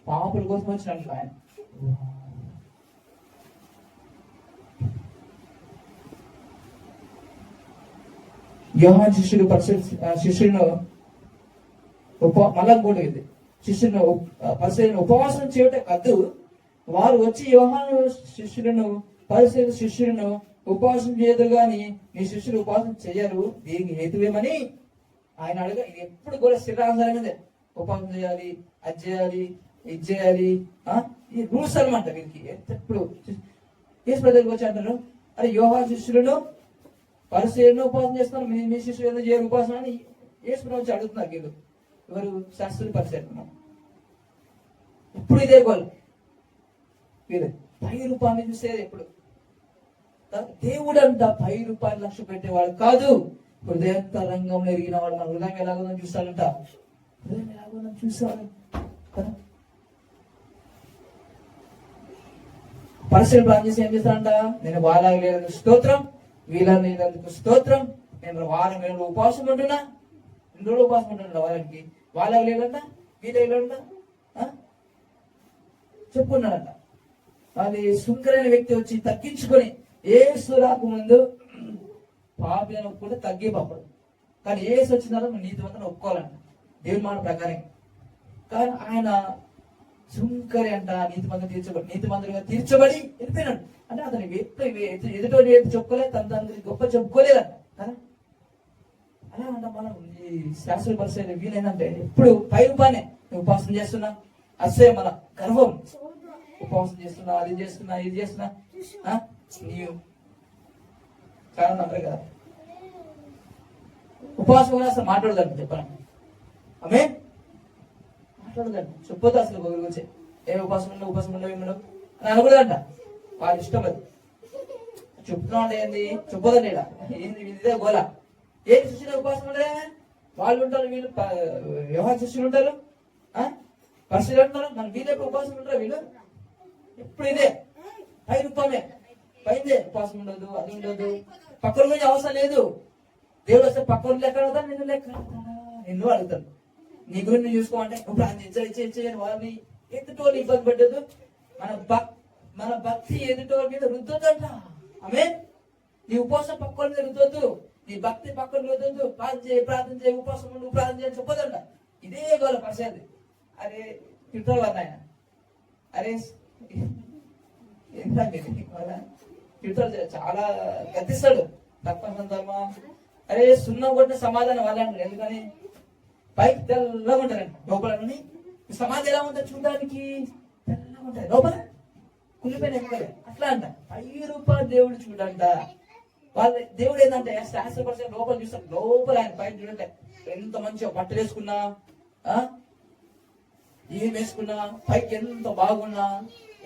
పాపుల కోసం వచ్చినట్లు ఆయన. యోహాను శిష్యుడు శిష్యులను మళ్ళా కూడా ఇది, శిష్యులను పరిశీలన ఉపవాసం చేయటం కద్దు, వారు వచ్చి యోహాను శిష్యులను ఉపవాసం చేయదు గాని నీ శిష్యులు ఉపవాసం చేయరు, దీనికి హేతువేమని ఆయన అడగా. ఇది ఎప్పుడు కూడా స్థిరాంతరమైందే, ఉపవాసం చేయాలి, అది చేయాలి, ఇది చేయాలి, ఈ రూల్స్ అనమాట వీరికి. ఎప్పుడు యేసు దగ్గరికి వచ్చి అంటారు, అరే యోహాను శిష్యులను పరిస్థితి ఎన్నో ఉపాసన చేస్తున్నారు, మీ శిష్యులు ఏదో చేయరు ఉపాసన అని యేసు వచ్చి అడుగుతున్నారు వీళ్ళు. ఎవరు? శాస్త్రులు పరిస్థితి. ఇప్పుడు ఇదే గోల్ వీళ్ళు పై రూపాన్ని చూసేది. ఎప్పుడు దేవుడు అంట పై రూపాయలు లక్ష్య పెట్టేవాడు కాదు, హృదయంతరంగంలో ఎరిగిన వాడు. మన హృదయం ఎలాగో చూస్తాడంట, హృదయం ఎలాగో చూస్తాడు కదా. పరిస్థితులు ప్లాన్ చేసి ఏం చేస్తాడంట, నేను వాళ్ళకి లేనందుకు స్తోత్రం, వీళ్ళని లేనందుకు స్తోత్రం, నేను వారం వేలు ఉపవాసం ఉంటున్నా, 2 రోజులు ఉపవాసం ఉంటున్నా వారానికి, వాళ్ళకి లేదంట వీళ్ళకి లేదంట చెప్పుకున్నాడంట. అది సుంకరైన వ్యక్తి వచ్చి తగ్గించుకొని ఏసు రాకముందు పాపి అని ఒప్పుకుంటే తగ్గిపోడు, కానీ ఏసు వచ్చిన తర్వాత నువ్వు నీతిమంతుని ఒప్పుకోవాలంట దేవుని మాట ప్రకారం. కానీ ఆయన సుంకరి అంట నీతిమంతుడిగా తీర్చబడి వెళ్ళిపోయినాడు. అంటే అతని ఎదుటి చెప్పుకోలేదు, తన గొప్ప చెప్పుకోలేదంట కదా. అలా అంట మనం ఈ శాస్త్ర పరిస్థితి వీలైందంటే ఎప్పుడు పై రూపానే ఉపాసన చేస్తున్నా, అసే మన గర్వం. ఉపవాసం చేస్తున్నా, అది చేస్తున్నా, ఇది చేస్తున్నా, నీవు కారణం అంటారు కదా. ఉపవాసం కూడా అసలు మాట్లాడదండి చెప్పాలంటే, ఆమె మాట్లాడదండి చెప్పొద్దు అసలు ఒకరి గురించి. ఏ ఉపాసం ఉండవు ఏమి ఉండవు అని అనకూడదంట, వాళ్ళ ఇష్టం అది. చెప్తున్నా అంటే ఏంది చెప్పదండి, ఇలా ఏంది ఇదే గోల. ఏం శిష్యులు ఉపాసం ఉండరే, వాళ్ళు ఉంటారు, వీళ్ళు వ్యవహార శిష్యులు ఉంటారు, పరిస్థితులు అంటున్నారు, మన వీళ్ళే ఉపవాసం ఉంటారు. వీళ్ళు ఎప్పుడు ఇదే పై రూపమే, పైదే ఉపాసం ఉండదు, అది ఉండదు, పక్కన గురించి అవసరం లేదు. దేవుడు వస్తే పక్కన లెక్క అడుగుతాను, నిన్ను లెక్క నిన్ను అడుగుతాను, నీ గురించి నువ్వు చూసుకోమంటే ఇప్పుడు అని వాళ్ళని ఎదుటోళ్ళు ఇబ్బంది పెట్టదు. మన భక్తి ఎదుటోళ్ళ మీద రుద్దొద్దంట. ఆమె నీ ఉపవాసం పక్కన మీద రుద్దొద్దు, నీ భక్తి పక్కన రుద్దొద్దు. ప్రార్థన చేయ ఉపవాసం ఉండు, ప్రార్థన చేయని చెప్పదంట. ఇదే గోల పరిస్థితి. అరే తింటారు వాళ్ళు ఆయన, అరే ఏంటండి తింటారు, చాలా గతిస్తాడు తక్కువ సందర్భమా. అరే సున్నం కొట్టిన సమాధానం వాళ్ళంటారు, ఎందుకని పైకి తెల్లగా ఉంటారండి, లోపల సమాధి ఎలా ఉంటుంది చూడడానికి, తెల్లగా ఉంటాయి, లోపల కులిపోయిన ఎక్కువ అట్లా అంట. 5 రూపాయలు దేవుడు చూడంట. వాళ్ళ దేవుడు ఏంటంటే శాస్త్రపరిచయం లోపల చూస్తాడు, లోపల ఆయన పైన చూడంటే ఎంత మంచిగా బట్టలు వేసుకున్నా, ఏం వేసుకున్నా, పైకి ఎంత బాగున్నా,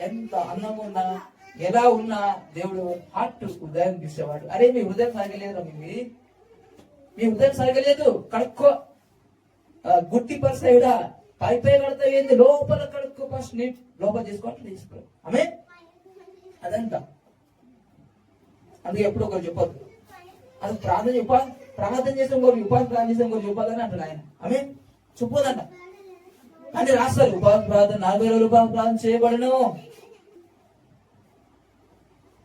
ఎంత అందంగా ఉన్నా, ఎలా ఉన్నా దేవుడు హార్ట్ హృదయం చూసేవాడు. అరే మీ హృదయం సాగలేదు, మీ హృదయం సాగలేదు, కడుక్కో. గుట్టి పరిస్థితిడా పై కడతా ఏంది, లోపల కడుక్కో, ఫస్ట్ నీట్ లోపల తీసుకో. ఆమె అదంట. అందుకే ఎప్పుడు ఒకరు చెప్పొద్దు, అది ప్రార్థన చేసిన ఒకరు ప్రార్థన చేసిన ఒకరు చెప్పాలని అంటాడు ఆయన. ఆమె చెప్పొద్దంట అని రాస్తారు. ఉపాధి ప్రార్థన 40 రోజులు ఉపాధి ప్రార్థన చేయబడను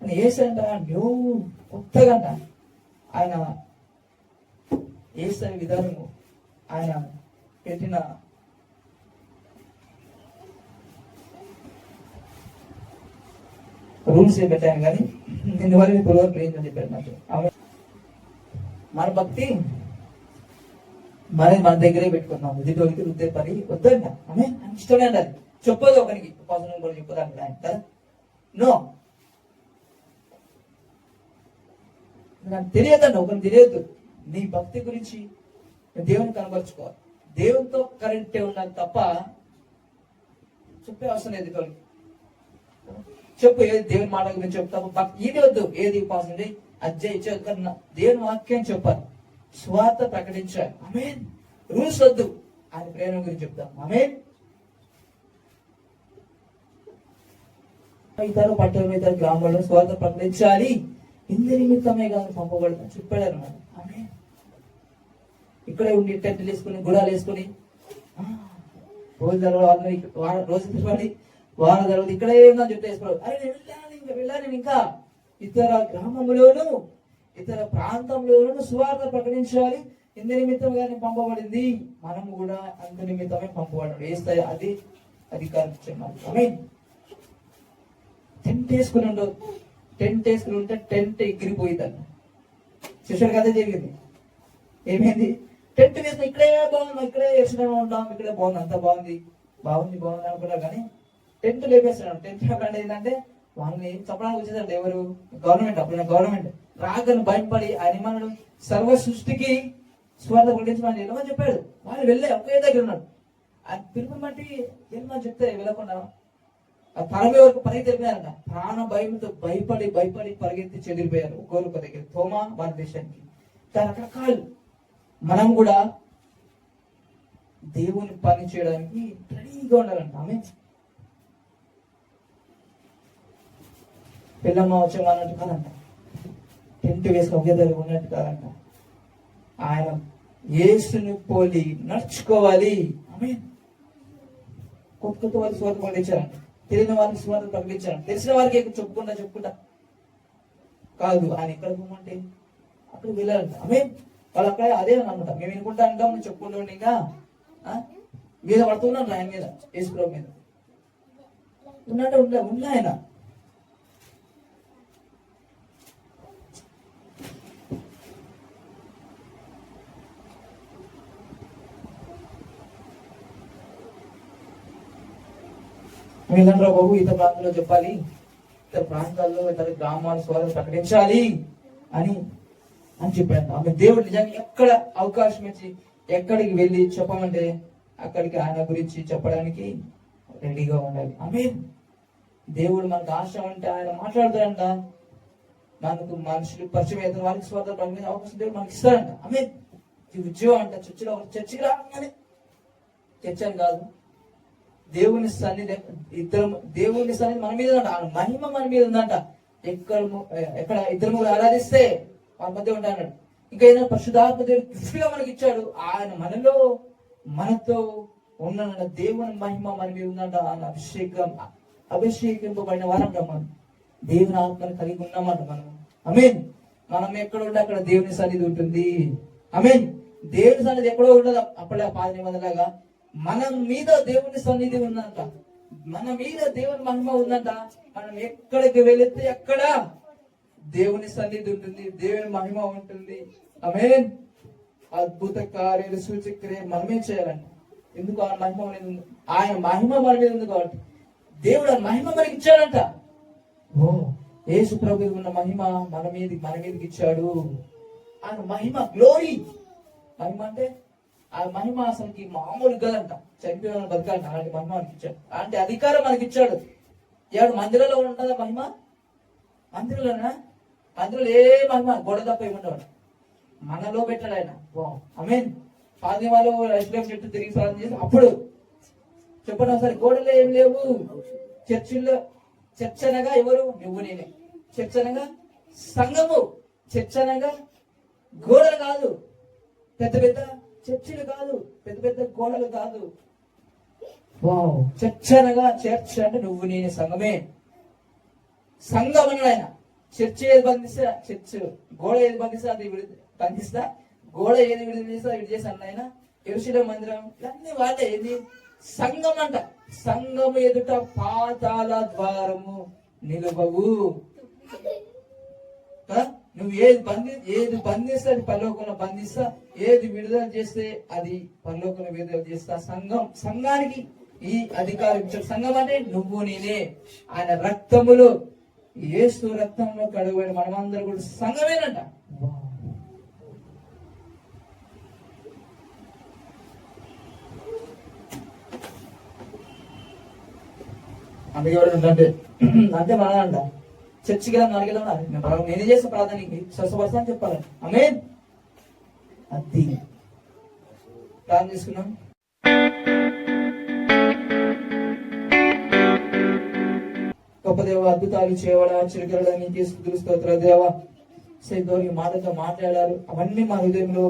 అని ఏసంట. నువ్వు కొత్తగా అంట ఆయన ఏసే విధానము, ఆయన పెట్టిన రూల్స్ ఏ పెట్టాను, కానీ ఇందువల్ల పురోగతి ఏంటని చెప్పారు నాకు. మన భక్తి మన దగ్గరే పెట్టుకున్నాం, ఎదుటి వృద్ధి పని వద్దంట. ఆమె ఇష్టమే అంటారు, చెప్పదు ఒకరికి ఉపాసన కూడా చెప్పదాన్ని కదా. నో, నాకు తెలియదండి, ఒకరికి తెలియదు. నీ భక్తి గురించి దేవుని కనబరుచుకోవాలి, దేవునితో కరెంటే ఉండాలి తప్ప చెప్పే అవసరం లేదు. ఎదుటి చెప్పు, ఏది దేవుని మాట గురించి చెప్తాము, ఇది వద్దు, ఏది ఉపాసన అజ్జయ కన్నా దేవుని వాక్యం చెప్పాలి, స్వార్థ ప్రకటించాలి. ఆమేన్. రూల్స్ వద్దు, ఆయన ప్రేమ గురించి చెప్తాం. ఆమేన్. ఇతర పట్టణ ఇతర గ్రామాల్లో స్వార్థ ప్రకటించాలి, ఇందు నిమిత్తమే కాదు పంపబడతాం చెప్పాడు అన్నమాట. ఆమేన్. ఇక్కడే ఉండి టెంట్లు వేసుకుని, గుడాలు వేసుకుని, రోజు తర్వాత రోజు తిరగాలి, వారం తర్వాత ఇక్కడే ఉందని చెప్పి వేసుకోవాలి. అరే నేను వెళ్ళాను ఇంకా ఇతర గ్రామంలోను ఇతర ప్రాంతంలోను సువార్త ప్రకటించాలి, ఇందు నిమిత్తంగానే పంపబడింది. మనము కూడా అందు నిమిత్తమే పంపబడ్డాడు. వేస్తాయి అది అధికారం ఇచ్చాడు. టెంట్ వేసుకుని ఉండవు, టెంట్ వేసుకుని ఉంటే టెంట్ ఎగిరిపోయిందన్న శిష్యుడికి అదే జరిగింది. ఏమైంది, టెంట్ వేసిన ఇక్కడే బాగుంది, ఇక్కడే ఎర్చడం ఉంటాం, ఇక్కడే బాగుంది, అంత బాగుంది అనుకున్నారు. కానీ టెంట్ లేపేస్తున్నాడు. టెంట్ ఏంటంటే వాళ్ళని చెప్పడానికి వచ్చేదండి ఎవరు, గవర్నమెంట్. అప్పుడు గవర్నమెంట్ రాకను భయపడి ఆయన ఏమన్నాడు, సర్వ సృష్టికి స్వార్థ ప్రకటించమని వెళ్ళమని చెప్పాడు. వాళ్ళు వెళ్ళే ఒకే దగ్గర ఉన్నాడు. ఆయన పిలుపుని బట్టి వెళ్ళమని చెప్తే వెళ్ళకుండా ఆ పరమే వరకు పరిగెత్తిపోయారంట. ప్రాణ భయంతో భయపడి పరిగెత్తి చెదిరిపోయారు గోరుక దగ్గర, తోమా భారతదేశానికి. రకరకాలు మనం కూడా దేవుని పని చేయడానికి రెడీగా ఉండాలంట. ఆమె పిల్లమ్మ వచ్చే అన్నట్టు కాదంట, టెంట్ వేసుకుని ఒకే దగ్గర ఉన్నట్టు కాదంట. ఆయన యేసుని పోలి నడుచుకోవాలి. ఆమె కొత్త వారికి స్వార్థ ప్రకటించారంట, తెలియని వారికి స్వార్థ ప్రకటించారంట, తెలిసిన వారికి చెప్పుకుంటా కాదు. ఆయన ఎక్కడ పోమంటే అక్కడ వెళ్ళాలంట. ఆమె వాళ్ళు అక్కడ అదే అనమాట, మేము వినుకుంటా అంటాం, నువ్వు చెప్పుకుంటూ ఇంకా మీద పడుతున్నాడు ఆయన మీద, యేసుప్రభు మీద ఉన్నట్టు ఉన్నా ఆయన. మీరంటారా బాబు ఇతర ప్రాంతాల్లో చెప్పాలి, ఇతర ప్రాంతాల్లో ఇతర గ్రామాల స్వార్థం ప్రకటించాలి అని చెప్పాడు. ఆమె దేవుడు నిజంగా ఎక్కడ అవకాశం ఇచ్చి ఎక్కడికి వెళ్ళి చెప్పమంటే అక్కడికి ఆయన గురించి చెప్పడానికి రెడీగా ఉండాలి. ఆమె దేవుడు మనకు ఆశ ఉంటే ఆయన మాట్లాడతాడంట. మనకు మనుషులు పరిచయం అయితే వారికి స్వార్థం ప్రకటించే అవకాశం దేవుడు మనకి ఇస్తాడంట. ఆమె ఉద్యోగం అంట, చర్చికి రాగానే చర్చ అని కాదు, దేవుని సన్నిధి దేవుని సన్నిధి మన మీద ఉందంట, ఆయన మహిమ మన మీద ఉందంట. ఎక్కడ ఇద్దరు ముగ్గురు ఆరాధిస్తే వాళ్ళ మధ్య ఉంటాడు. ఇంకా ఏదైనా పరిశుద్ధాత్మ దేవుడు గిఫ్ట్ గా మనకి ఇచ్చాడు, ఆయన మనతో ఉన్న దేవుని మహిమ మన మీద ఉందంట. ఆయన అభిషేకింపబడిన వారంట మనం, దేవుని ఆత్మని కలిగి ఉన్నామంట మనం. ఆమేన్. మనం ఎక్కడ ఉంటే అక్కడ దేవుని సన్నిధి ఉంటుంది. ఆమేన్. దేవుని సన్నిధి ఎక్కడో ఉండదు. అప్పుడే పాత నిబంధనలాగా మన మీద దేవుని సన్నిధి ఉందంట, మన మీద దేవుని మహిమ ఉందంట. మనం ఎక్కడికి వెళితే అక్కడ దేవుని సన్నిధి ఉంటుంది, దేవుని మహిమ ఉంటుంది. ఆమేన్. అద్భుత కార్యాలు సూచక్రియ మనమే చేయాలంట. ఎందుకు? ఆయన మహిమ మన మీద ఉంది కాబట్టి దేవుడు ఆ మహిమ మనకి ఇచ్చాడంట. యేసు ప్రభువు ఉన్న మహిమ మన మీదకి ఇచ్చాడు. ఆయన మహిమ, గ్లోరీ. మహిమ అంటే ఆ మహిమ అసలుకి మామూలు కదంట, చనిపోయిన బతకాలంట. అలాంటి మహిమ మనకి ఇచ్చాడు, అలాంటి అధికారం మనకి ఇచ్చాడు. ఎవడు మందిరంలో ఉంటుందా మహిమ? మందిరంలోనా? మందిరంలో ఏ మహిమ గొడ తప్ప ఏముండవాడు, మనలో పెట్టాడు ఆయన. ఆమేన్. పాదమాలు ఐస్లాం చెట్టు తిరిగి ప్రార్థన చేసి అప్పుడు చెప్పండి ఒకసారి, గోడలో ఏం లేవు. చర్చిల్లో చర్చ్ అనగా ఎవరు? నువ్వు నేనే. చర్చ్ అనగా సంఘము. చర్చ్ అనగా గోడలు కాదు, పెద్ద పెద్ద చర్చిలు కాదు, పెద్ద పెద్ద గోడలు కాదు. చర్చ్ అనగా, చర్చ్ అంటే నువ్వు నేనే సంఘమే. సంఘం అన్నాడు ఆయన. చర్చ్ ఏది బంధిస్తే చర్చ్, గోడ ఏది బంధిస్తే అది బంధిస్తా, గోడ ఏది విడుదల చేస్తా విడుదల చేస్తా ఆయన. యెరూషలేము మందిరం ఇవన్నీ వాళ్ళే. ఏది? సంఘం అంట. సంఘం ఎదుట పాతాళ ద్వారము నిలవవు. నువ్వు ఏది బంధిస్తే అది పరలోకంలో బంధిస్తా, ఏది విడుదల చేస్తే అది పరలోకంలో విడుదల చేస్తా. సంఘానికి ఈ అధికారం ఇచ్చాడు. సంఘం అంటే నువ్వు నేనే. ఆయన రక్తములో, యేసు రక్తంలో కడుగుబడిన మనమందరూ కూడా సంఘమేనంట. అందుకే అంటే మన అంట చర్చికి అడిగేలా నేనే చేసిన ప్రార్థనకి స్వస్థపడతా అని చెప్పాలంట. ఆమేన్. అది ప్రార్థన చేసుకున్నాం. గొప్ప దేవ, అద్భుతాలు చేయవాడా, చిరుకరడా నీకే స్తుతులు స్తోత్ర దేవ. సైతోని మాటతో మాట్లాడారు, అవన్నీ మా హృదయంలో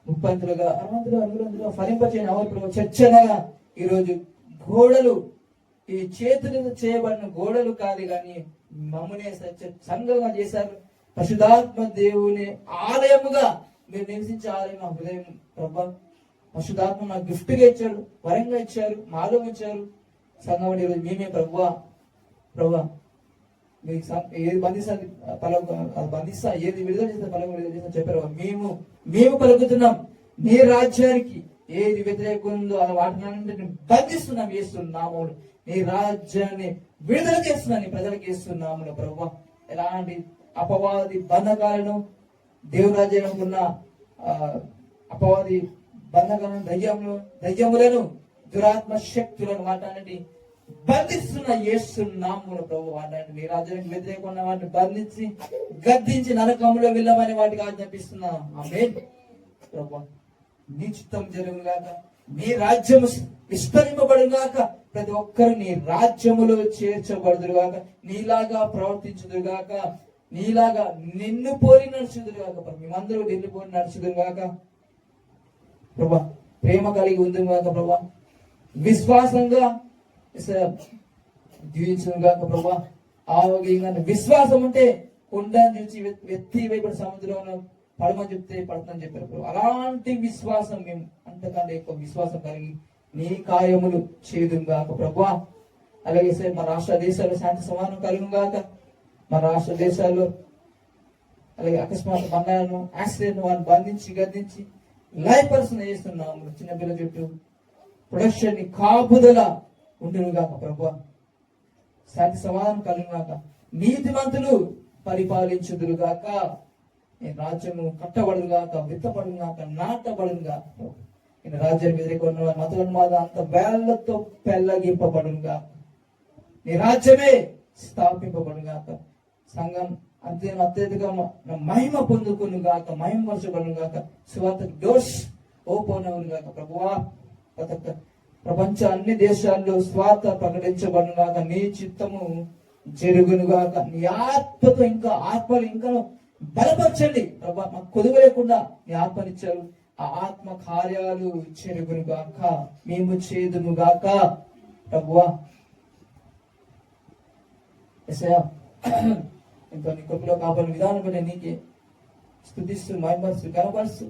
ముప్పంతులుగా 60 ఫలింపచేయని అవసరం. చర్చ అనగా ఈరోజు గోడలు, ఈ చేతులతో చేయబడిన గోడలు కాదు కానీ మమ్మునే సంఘంగా చేశారు. పరిశుద్ధాత్మ దేవుని ఆలయముగా మీరు నివసించే ఆలయం మా హృదయం ప్రభా. పరిశుద్ధాత్మ నాకు గిఫ్ట్ గా ఇచ్చాడు, వరంగా ఇచ్చారు, మాలో ఇచ్చారు. సంఘం ఈరోజు మేమే ప్రభా. మీకు ఏది బంధిస్తా బంధిస్తా, ఏది విడుదల చేస్తే పలక విడుదల చేస్తా చెప్పారు. మేము పలుకుతున్నాం. నీ రాజ్యానికి ఏది వ్యతిరేకం ఉందో అలా వాటిని బంధిస్తున్నాం. చేస్తున్నాము నీ రాజ్యాన్ని విడుదల చేస్తున్నాను, నీ ప్రజలకు చేస్తున్నాము ప్రభా. ఎలాంటి అపవాది బంధకాలను, దేవురాజ్యముకున్న అపవాది బంధకాలను, దయ్యములను, దురాత్మ శక్తులను వాటన్నిటి బంధిస్తున్న యేసు నామమున ప్రభు వాటిని నీ రాజ్యానికి వ్యతిరేకంగా వాటిని బంధించి గద్దించి నరకంలో వెళ్ళమని వాటికి ఆజ్ఞాపిస్తున్నా. ఆమేన్. ప్రభు నీ చిత్తం జరుగుగాక, నీ రాజ్యము విస్తరింపబడుగాక, ప్రతి ఒక్కరు నీ రాజ్యములో చేర్చబడుదురుగాక, నీలాగా ప్రవర్తించుదురుగాక, నీలాగా నిన్ను పోలి నడుచుదురుగాక, మేమందరూ నిన్ను పోలి నడుచుదురుగాక ప్రభా. ప్రేమ కలిగి ఉందిగాక ప్రభా, విశ్వాసంగా జీవించుగాక ప్రభా. ఆరోగ్యంగా విశ్వాసం ఉంటే కొండని చూసి ఎత్తి వైపు సముద్రంలో పడమని చెప్తే పడతానని చెప్పారు ప్రభు. అలాంటి విశ్వాసం మేము అంతకంటే ఎక్కువ విశ్వాసం కలిగి నీ కార్యములు చేయుదుగాక ప్రభా. అలాగే సార్ మా రాష్ట్ర దేశాల్లో శాంతి సమానం కలుగుగాక. మా రాష్ట్ర దేశాల్లో అలాగే అకస్మాత్ మరణాలను, యాక్సిడెంట్ వారిని బంధించి గద్దించి లైఫ్ పర్సన్ చేస్తున్నాము. చిన్నపిల్ల చుట్టూ ప్రొడక్షన్ ని కాపుదల ఉండునుగాక ప్రభా. శాంతి సమాధానం కలుగుగాక. నీతిమంతులు పరిపాలించుదురుగాక. నేను రాజ్యము కట్టబడుగాక, విత్తబడుగాక, నాటబడుగాక. నేను రాజ్యాన్ని ఎదుర్కొన్న మతోన్మాద అంత వేళ్లతో పెళ్ళగింపబడుగాక. నీ రాజ్యమే స్థాపింపబడుగాక. సంఘం అత్యధిక మహిమ పొందుకునుగాక, మహిమపరచబడుగాక. సువార్త డోర్స్ ఓపెన్ అవునుగాక ప్రభువా. ప్రపంచ అన్ని దేశాల్లో స్వార్థ ప్రకటించబడుగాక. నీ చిత్తము జరుగునుగాక. నీ ఆత్మతో ఇంకా ఆత్మలు ఇంకా బలపరచండి ప్రభా. మాకు కొదువ లేకుండా నీ ఆత్మనిచ్చారు. ఆ ఆత్మ కార్యాలు జరుగునుగాక, మేము చేదునుగాక ప్రభువా. ఇంకా నీ కృపలో కాపాడు విధానం బట్టి నీకే స్తుతిస్తూ, మహిమపరుస్తూ, కనపరుస్తూ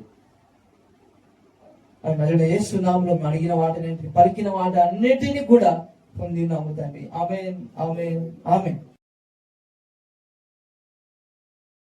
మళ్ళీ యేసు నామములో అడిగిన వాటిని, పలికిన వాటి అన్నిటినీ కూడా పొందినాము తండ్రి. ఆమేన్, ఆమేన్, ఆమేన్.